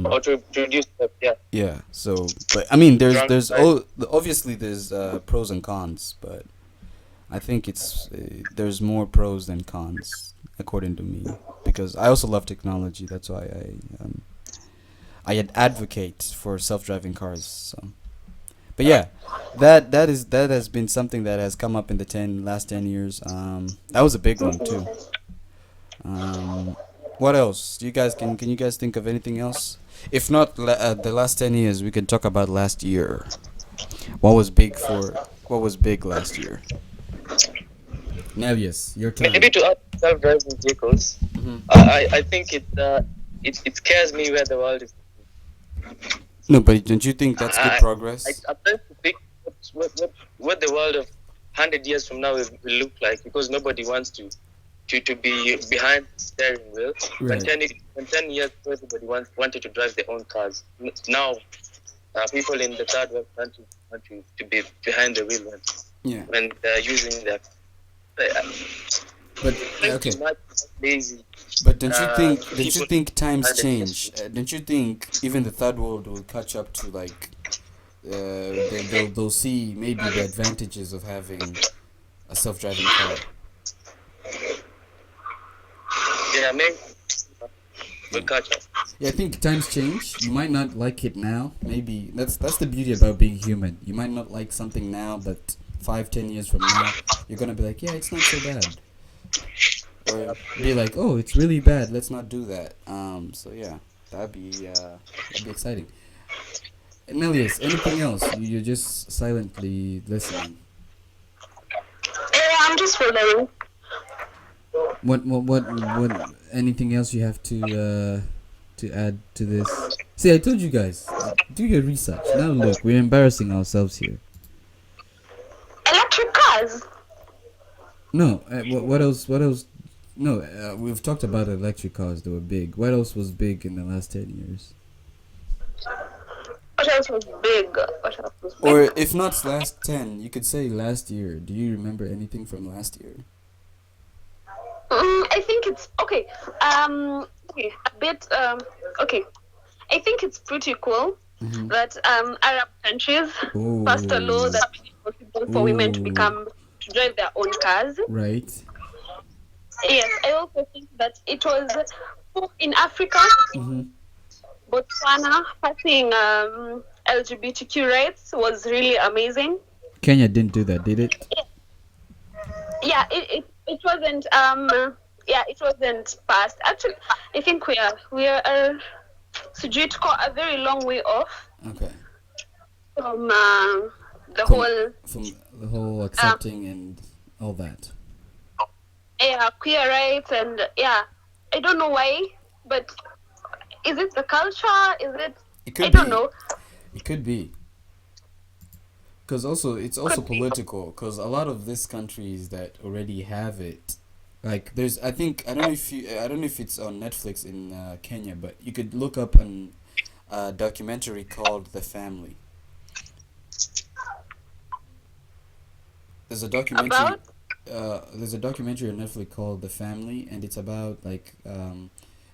Speaker 3: Or to reduce that, yeah.
Speaker 1: Yeah. So, but I mean, there's
Speaker 3: Drunk
Speaker 1: there's
Speaker 3: driving.
Speaker 1: obviously there's pros and cons, but I think it's there's more pros than cons according to me, because I also love technology. That's why I advocate for self-driving cars. So, but yeah, that has been something that has come up in the last 10 years. That was a big one too. What else? Do you guys can you guys think of anything else? If not the last 10 years, we can talk about last year. What was big last year? Now, yes, your turn.
Speaker 3: Maybe to add self-driving vehicles,
Speaker 1: Mhm.
Speaker 3: I think it scares me where the world is.
Speaker 1: No, but don't you think that's good progress?
Speaker 3: I'm trying to think what the world of 100 years from now will look like, because nobody wants to be behind the steering wheel.
Speaker 1: Right.
Speaker 3: When 10 years ago, everybody wanted to drive their own cars. Now, people in the third world countries want to be behind the wheel
Speaker 1: Yeah.
Speaker 3: when they're using their.
Speaker 1: But okay.
Speaker 3: Much lazy.
Speaker 1: But don't you think
Speaker 3: people
Speaker 1: times
Speaker 3: are the-
Speaker 1: change? Don't you think even the third world will catch up to like they'll see maybe the advantages of having a self-driving car?
Speaker 3: Yeah, maybe we'll catch up.
Speaker 1: Yeah, I think times change. You might not like it now. Maybe that's the beauty about being human. You might not like something now, but 5-10 years from now, you're gonna be like, yeah, it's not so bad. Or be like, oh, it's really bad. Let's not do that. So yeah, that'd be exciting. Nelius, anything else? You're just silently listening.
Speaker 2: Yeah, I'm just following.
Speaker 1: What? Anything else you have to add to this? See, I told you guys, do your research. Now look, we're embarrassing ourselves here.
Speaker 2: Electric cars.
Speaker 1: No, what else? What else? No, we've talked about electric cars. They were big. What else was big in the last 10 years?
Speaker 2: What else was big? What else was big?
Speaker 1: Or if not last 10, you could say last year. Do you remember anything from last year?
Speaker 2: I think it's okay. Okay, a bit. Okay, I think it's pretty cool
Speaker 1: Mhm.
Speaker 2: that Arab countries
Speaker 1: Oh.
Speaker 2: passed a law that made it possible for women to to drive their own cars.
Speaker 1: Right.
Speaker 2: Yes, I also think that it was in Africa,
Speaker 1: Mm-hmm.
Speaker 2: Botswana, passing LGBTQ rights was really amazing.
Speaker 1: Kenya didn't do that, did it?
Speaker 2: Yeah, it wasn't it wasn't passed. Actually, I think we are sijui tuko a very long way off
Speaker 1: Okay.
Speaker 2: from the
Speaker 1: From-
Speaker 2: whole
Speaker 1: From the whole accepting and all that.
Speaker 2: queer rights, and I don't know why, but is it the culture? Is it?
Speaker 1: It could
Speaker 2: I don't
Speaker 1: be.
Speaker 2: know.
Speaker 1: It could be. Because also it's also political. Because a lot of these countries that already have it, like there's I don't know if it's on Netflix in Kenya, but you could look up a documentary called The Family. There's a documentary.
Speaker 2: About?
Speaker 1: there's a documentary on Netflix called The Family, and it's about like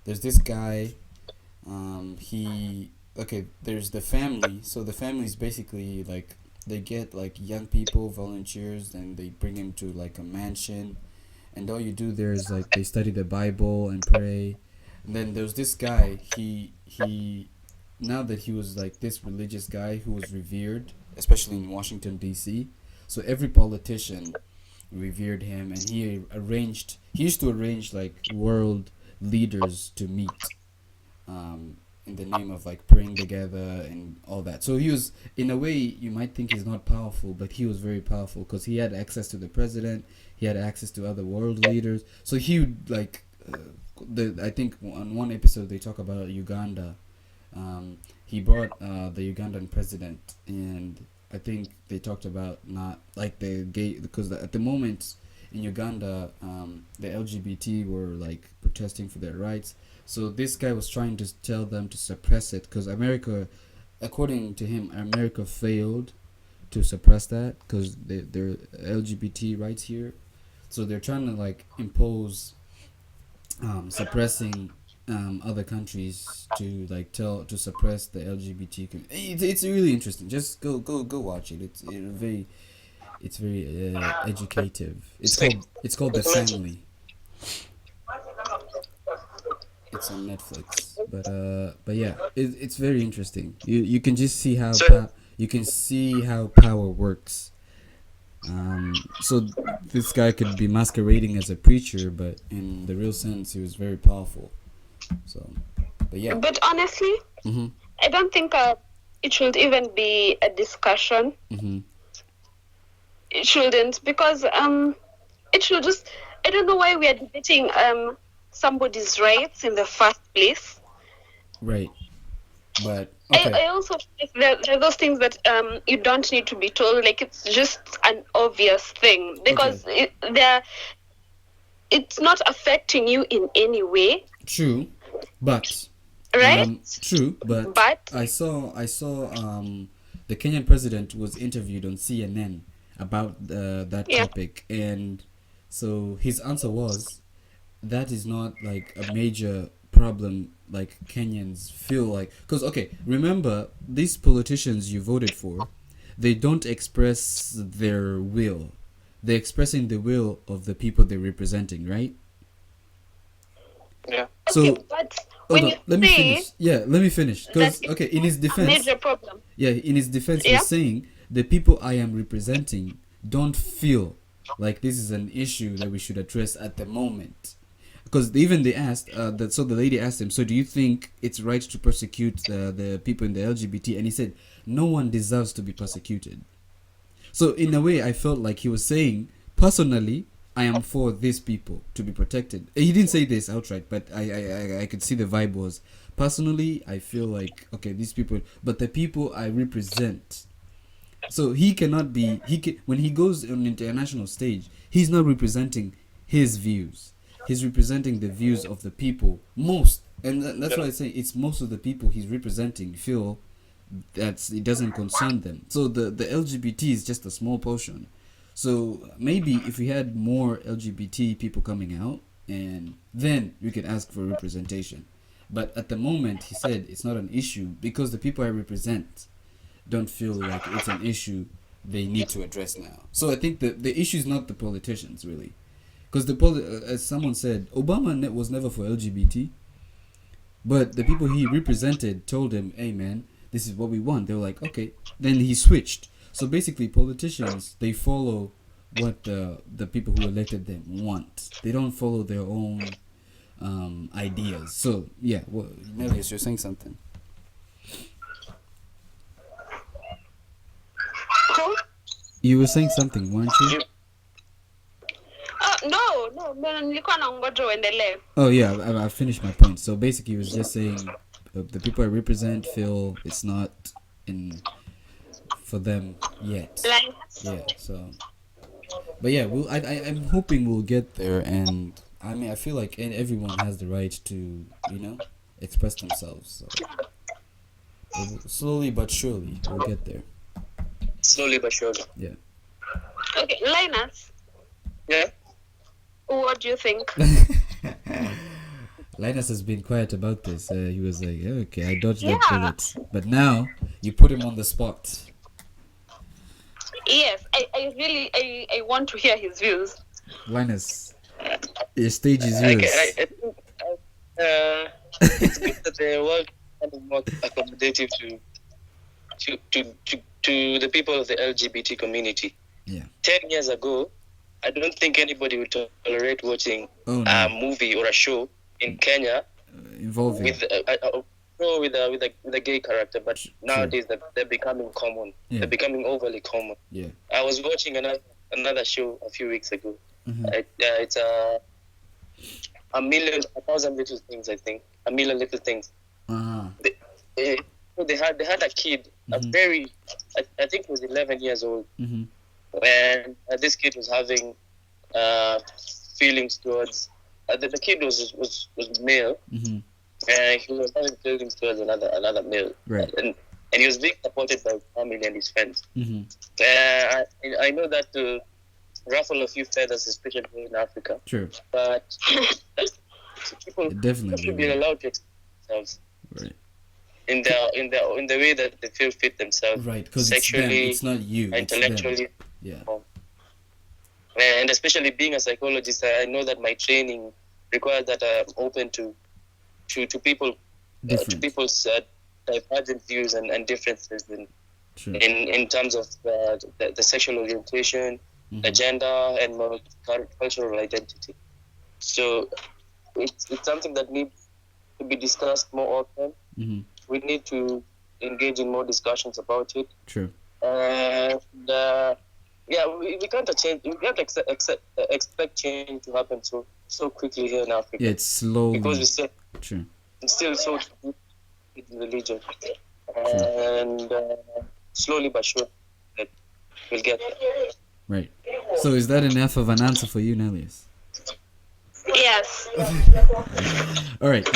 Speaker 1: there's this guy. He okay. There's the family. So the family is basically like they get like young people volunteers, and they bring him to like a mansion, and all you do there is like they study the Bible and pray. And then there's this guy. He now that he was like this religious guy who was revered, especially in Washington D.C. So every politician revered him, and he used to arrange like world leaders to meet in the name of like praying together and all that. So he was, in a way, you might think he's not powerful, but he was very powerful because he had access to the president, he had access to other world leaders. So he would like I think on one episode they talk about Uganda. He brought the Ugandan president, and I think they talked about not like the gay, because at the moment in Uganda, the LGBT were like protesting for their rights. So this guy was trying to tell them to suppress it because America, according to him, America failed to suppress that because they're LGBT rights here. So they're trying to like impose suppressing other countries to like to suppress the LGBT it's really interesting. Just go watch it. It's very educative. It's called The Family. It's on Netflix, but yeah, it's very interesting. You can just see how you can see how power works. So this guy could be masquerading as a preacher, but in the real sense, he was very powerful. So, but yeah.
Speaker 2: But honestly, I don't think it should even be a discussion. It shouldn't, because it should just. I don't know why we are debating somebody's rights in the first place.
Speaker 1: Right. But okay.
Speaker 2: I also think there are those things that you don't need to be told. Like, it's just an obvious thing because it's not affecting you in any way.
Speaker 1: True, but
Speaker 2: right.
Speaker 1: True, but I saw the Kenyan president was interviewed on CNN about that topic, and so his answer was that is not like a major problem like Kenyans feel like, because okay, remember these politicians you voted for, they don't express their will, they're expressing the will of the people they're representing, right?
Speaker 3: Yeah.
Speaker 1: So
Speaker 2: okay, but when you
Speaker 1: let me finish because okay, in his defense,
Speaker 2: major problem.
Speaker 1: Yeah, in his defense, he's saying the people I am representing don't feel like this is an issue that we should address at the moment. Because even they asked, so the lady asked him, so do you think it's right to persecute the people in the LGBT? And he said, no one deserves to be persecuted. So in a way, I felt like he was saying, personally, I am for these people to be protected. He didn't say this outright, but I could see the vibe was, personally, I feel like, okay, these people, but the people I represent. So he cannot be, when he goes on international stage, he's not representing his views. He's representing the views of the people. That's why I say it's most of the people he's representing feel that it doesn't concern them. So the LGBT is just a small portion. So maybe if we had more LGBT people coming out, and then we could ask for representation. But at the moment, he said it's not an issue because the people I represent don't feel like it's an issue they need to address now. So I think the issue is not the politicians, really. Because as someone said, Obama was never for LGBT. But the people he represented told him, hey man, this is what we want. They were like, okay. Then he switched. So basically, politicians, they follow what the people who elected them want. They don't follow their own ideas. So, yeah, well, Nelius, you're saying something. You were saying something, weren't you?
Speaker 2: No, nilikuwa nangoja uendelee.
Speaker 1: Oh yeah, I finished my point. So basically, he was just saying the people I represent feel it's not in for them yet. Yeah. So, but yeah, I'm hoping we'll get there, and I mean, I feel like everyone has the right to express themselves. So slowly but surely, we'll get there.
Speaker 3: Slowly but surely.
Speaker 1: Yeah.
Speaker 2: Okay, Linus.
Speaker 3: Yeah.
Speaker 2: What do you think?
Speaker 1: Linus has been quiet about this. He was like, okay, I dodged that
Speaker 2: Yeah.
Speaker 1: bullet. But now you put him on the spot.
Speaker 2: Yes, I want to hear his views.
Speaker 1: Linus, your stage is
Speaker 3: I,
Speaker 1: yours.
Speaker 3: I, I think it's good that the world is more accommodative to the people of the LGBT community.
Speaker 1: Yeah.
Speaker 3: 10 years ago, I don't think anybody would tolerate watching
Speaker 1: Oh,
Speaker 3: a
Speaker 1: no.
Speaker 3: movie or a show in Kenya
Speaker 1: Involving.
Speaker 3: with a gay character, but nowadays they're becoming common.
Speaker 1: Yeah.
Speaker 3: They're becoming overly common.
Speaker 1: Yeah.
Speaker 3: I was watching another show a few weeks ago.
Speaker 1: Mhm.
Speaker 3: It's a thousand little things. I think a million little things.
Speaker 1: Uh-huh.
Speaker 3: They had a kid, a
Speaker 1: Mhm.
Speaker 3: very, I think he was 11 years old,
Speaker 1: Mm-hmm.
Speaker 3: and this kid was having feelings towards the kid was male,
Speaker 1: Mm-hmm.
Speaker 3: and he was having feelings towards another male,
Speaker 1: Right.
Speaker 3: and he was being supported by his family and his friends.
Speaker 1: Mm-hmm.
Speaker 3: I know that to ruffle a few feathers, especially here in Africa,
Speaker 1: True.
Speaker 3: but people
Speaker 1: It definitely
Speaker 3: should be
Speaker 1: will.
Speaker 3: allowed to express themselves
Speaker 1: Right.
Speaker 3: in the way that they feel fit themselves,
Speaker 1: Right. Because it's them.
Speaker 3: sexually,
Speaker 1: It's not you. It's them.
Speaker 3: intellectually.
Speaker 1: Yeah.
Speaker 3: And especially being a psychologist, I know that my training requires that I'm open to people, to
Speaker 1: Different.
Speaker 3: people's divergent views and differences
Speaker 1: True.
Speaker 3: in terms of the sexual orientation, the
Speaker 1: Mhm.
Speaker 3: gender, and cultural identity. So it's something that needs to be discussed more often.
Speaker 1: Mm-hmm.
Speaker 3: We need to engage in more discussions about it.
Speaker 1: True.
Speaker 3: And we can't change. We can't expect change to happen so quickly here in Africa,
Speaker 1: Yeah, it's slowly.
Speaker 3: because
Speaker 1: True.
Speaker 3: we're still so deep in religion, and slowly but surely we'll get there.
Speaker 1: Right. So is that enough of an answer for you, Nellius?
Speaker 2: Yes.
Speaker 1: All right.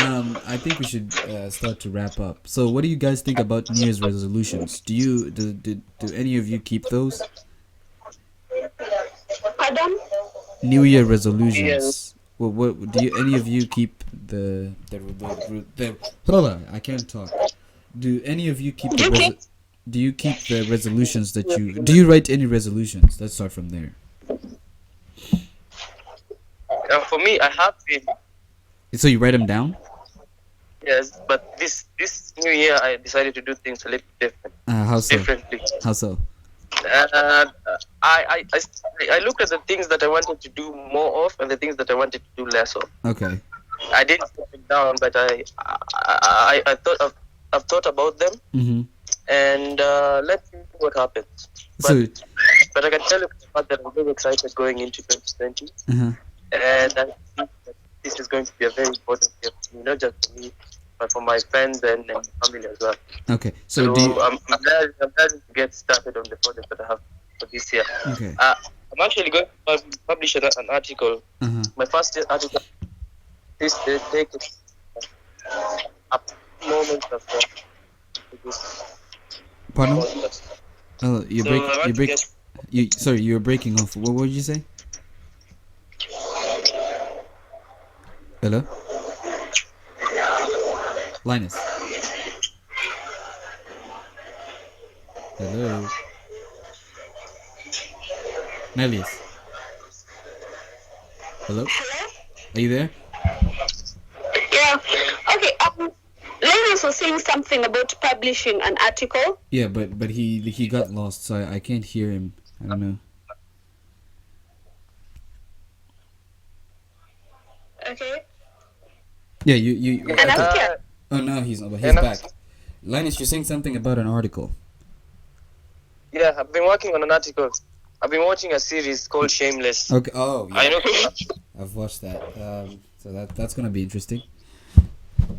Speaker 1: I think we should start to wrap up. So, what do you guys think about New Year's resolutions? Do any of you keep those?
Speaker 2: Pardon?
Speaker 1: New Year resolutions. Well, what do any of you keep the I can't talk. Do any of you keep the
Speaker 2: Okay.
Speaker 1: do you keep the resolutions that you do you write any resolutions? Let's start from there.
Speaker 3: For me, I have been.
Speaker 1: So you write them down?
Speaker 3: Yes, but this new year I decided to do things a little different,
Speaker 1: How so?
Speaker 3: differently.
Speaker 1: How so?
Speaker 3: I looked at the things that I wanted to do more of and the things that I wanted to do less of.
Speaker 1: Okay.
Speaker 3: I didn't put it down, but I thought I've thought about them,
Speaker 1: Mm-hmm.
Speaker 3: and let's see what happens.
Speaker 1: So.
Speaker 3: But I can tell you for the fact that I'm very excited going into 2020,
Speaker 1: Uh-huh.
Speaker 3: and I think that this is going to be a very important year for me, not just for me, but for my friends and my family as well.
Speaker 1: Okay.
Speaker 3: So
Speaker 1: So do you,
Speaker 3: I'm glad to get started on the project that I have for this year.
Speaker 1: okay.
Speaker 3: I'm actually going to publish an article.
Speaker 1: Uh-huh.
Speaker 3: My first article. This take a moment of this
Speaker 1: Pardon?
Speaker 3: podcast.
Speaker 1: Oh, you
Speaker 3: So
Speaker 1: break.
Speaker 3: I want
Speaker 1: You
Speaker 3: to
Speaker 1: break.
Speaker 3: get-
Speaker 1: You sorry. You were breaking off. What did you say? Hello. Linus. Hello. Nellius. Hello. Are you there?
Speaker 2: Yeah. Okay. Linus was saying something about publishing an article.
Speaker 1: Yeah, but he got lost, so I can't hear him. I don't know.
Speaker 2: Okay.
Speaker 1: Yeah, you.
Speaker 2: And I'm
Speaker 1: okay.
Speaker 2: here.
Speaker 1: Oh, now he's not. But he's
Speaker 3: Yeah, no.
Speaker 1: back. Linus, you're saying something about an article.
Speaker 3: Yeah, I've been working on an article. I've been watching a series called Shameless.
Speaker 1: Okay. Oh,
Speaker 3: I
Speaker 1: yeah.
Speaker 3: know.
Speaker 1: I've watched that. So that's gonna be interesting.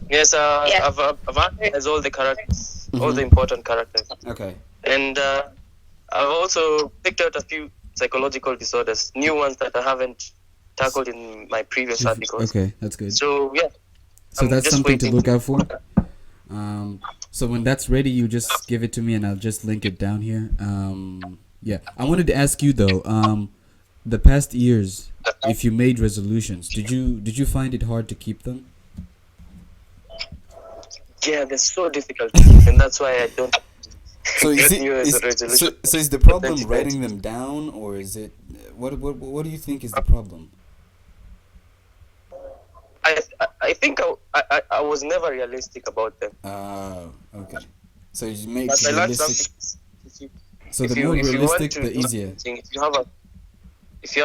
Speaker 3: Yes,
Speaker 2: Yeah.
Speaker 3: I've analyzed all the characters, all
Speaker 1: Mhm.
Speaker 3: the important characters,
Speaker 1: Okay.
Speaker 3: and I've also picked out a few psychological disorders, new ones that I haven't tackled in my previous articles.
Speaker 1: Okay, that's good.
Speaker 3: So yeah.
Speaker 1: So
Speaker 3: I'm
Speaker 1: that's
Speaker 3: just
Speaker 1: something to
Speaker 3: waiting.
Speaker 1: look out for. So when that's ready, you just give it to me, and I'll just link it down here. Yeah, I wanted to ask you though. the past years, if you made resolutions, did you find it hard to keep them?
Speaker 3: Yeah, they're so difficult to keep, and that's why I don't
Speaker 1: So is
Speaker 3: get
Speaker 1: it
Speaker 3: New Year's
Speaker 1: is
Speaker 3: resolution.
Speaker 1: so is the problem
Speaker 3: 2020.
Speaker 1: writing them down, or is it what do you think is the problem?
Speaker 3: I think I was never realistic about them.
Speaker 1: Okay. So you make
Speaker 3: But I learned
Speaker 1: realistic.
Speaker 3: something. If you,
Speaker 1: So the more
Speaker 3: if you want
Speaker 1: realistic,
Speaker 3: to
Speaker 1: the
Speaker 3: do
Speaker 1: easier.
Speaker 3: something, if you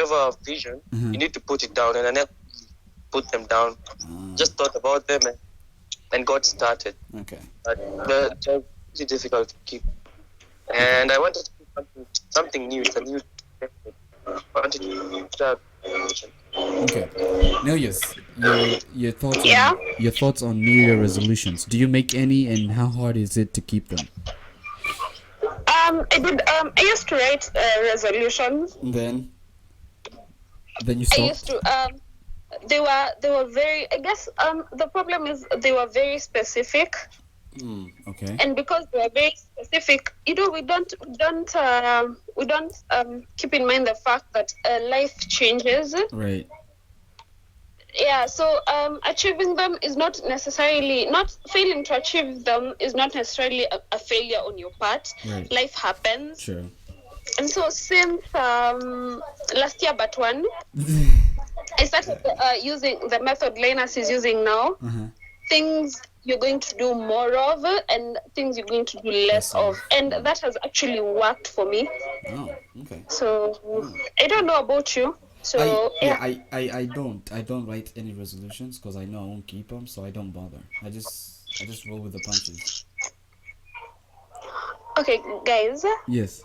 Speaker 3: have a vision,
Speaker 1: Mhm.
Speaker 3: you need to put it down, and I never put them down. Just thought about them and got started.
Speaker 1: Okay.
Speaker 3: But they're pretty difficult to keep. And I wanted to do something new. It's a new. I wanted to start.
Speaker 1: Okay. Now, yes, your thoughts
Speaker 2: Yeah.
Speaker 1: on your thoughts on New Year resolutions. Do you make any, and how hard is it to keep them?
Speaker 2: I did. I used to write resolutions.
Speaker 1: Then you
Speaker 2: I used
Speaker 1: stopped.
Speaker 2: to. They were very. I guess. The problem is they were very specific,
Speaker 1: Okay.
Speaker 2: and because they were very specific, we don't keep in mind the fact that life changes.
Speaker 1: Right.
Speaker 2: Yeah. So achieving them is not necessarily not failing to achieve them is not necessarily a failure on your part.
Speaker 1: Right.
Speaker 2: Life happens.
Speaker 1: Sure.
Speaker 2: And so since last year, but one, I started using the method Linus is using now. Things you're going to do more of and things you're going to do less of. And that has actually worked for me.
Speaker 1: Oh. Okay.
Speaker 2: So I don't know about you. So
Speaker 1: I don't write any resolutions because I know I won't keep them, so I don't bother. I just roll with the punches.
Speaker 2: Okay, guys.
Speaker 1: Yes.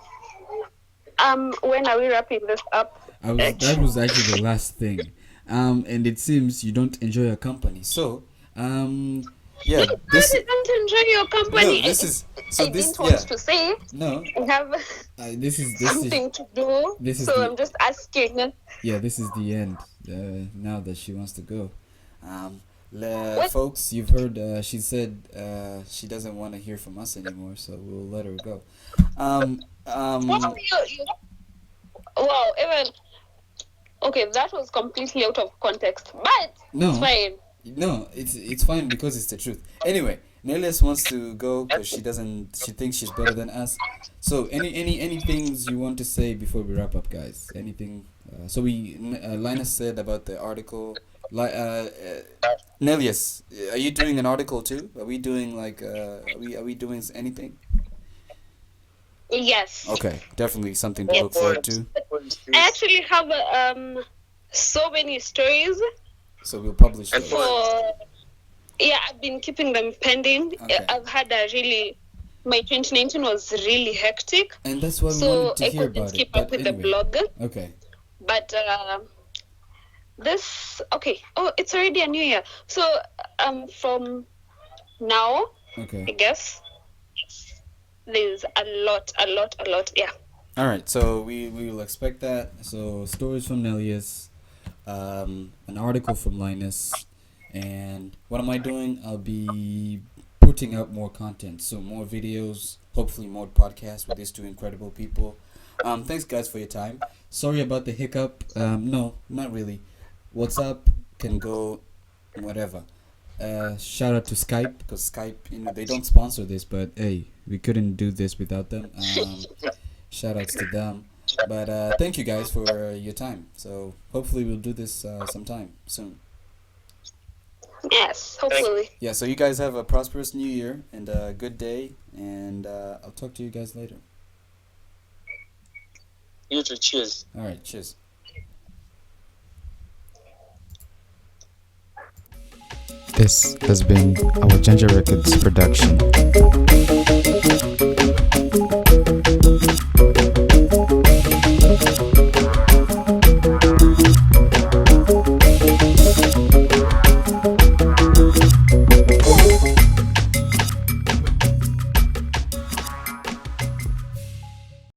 Speaker 2: When are we wrapping this up?
Speaker 1: That was actually the last thing. And it seems you don't enjoy your company. So, yeah,
Speaker 2: I didn't enjoy your company.
Speaker 1: no, this is so
Speaker 2: I
Speaker 1: this
Speaker 2: didn't want
Speaker 1: yeah.
Speaker 2: to say
Speaker 1: No,
Speaker 2: I have
Speaker 1: this is
Speaker 2: something to do.
Speaker 1: this is
Speaker 2: So
Speaker 1: the-
Speaker 2: I'm just asking.
Speaker 1: yeah, this is the end. Now that she wants to go,
Speaker 2: What?
Speaker 1: folks, you've heard. She said she doesn't want to hear from us anymore, so we'll let her go.
Speaker 2: Wow, wow, even okay, that was completely out of context, but
Speaker 1: No.
Speaker 2: it's fine.
Speaker 1: No, it's fine because it's the truth. Anyway, Nelius wants to go because she thinks she's better than us. So any things you want to say before we wrap up, guys? Anything? So Linus said about the article. Nelius, are you doing an article too? Are we doing like are we doing anything?
Speaker 2: Yes.
Speaker 1: Okay, definitely something to look forward to.
Speaker 2: I actually have so many stories
Speaker 1: So we'll publish
Speaker 3: And
Speaker 1: those.
Speaker 2: for I've been keeping them pending.
Speaker 1: Okay.
Speaker 2: I've had my 2019 was really hectic,
Speaker 1: And that's why we
Speaker 2: so
Speaker 1: wanted to
Speaker 2: I
Speaker 1: hear
Speaker 2: couldn't
Speaker 1: about it.
Speaker 2: keep up
Speaker 1: But
Speaker 2: with
Speaker 1: anyway.
Speaker 2: the blog.
Speaker 1: Okay.
Speaker 2: But this okay. Oh, it's already a new year. So from now, I
Speaker 1: Okay.
Speaker 2: guess there's a lot. Yeah.
Speaker 1: All right, so we will expect that. So stories from Nelius, an article from Linus, and what am I doing? I'll be putting out more content, so more videos, hopefully more podcasts with these two incredible people. Thanks guys for your time. Sorry about the hiccup. No, not really. What's up can go whatever. Shout out to Skype because Skype, they don't sponsor this, but hey, we couldn't do this without them. Shout outs to them. But thank you guys for your time. So hopefully we'll do this sometime soon.
Speaker 2: Yes. Hopefully.
Speaker 1: Yeah, so you guys have a prosperous new year and a good day, and I'll talk to you guys later.
Speaker 3: You too. Cheers.
Speaker 1: All right, cheers. This has been our Ginger Records production.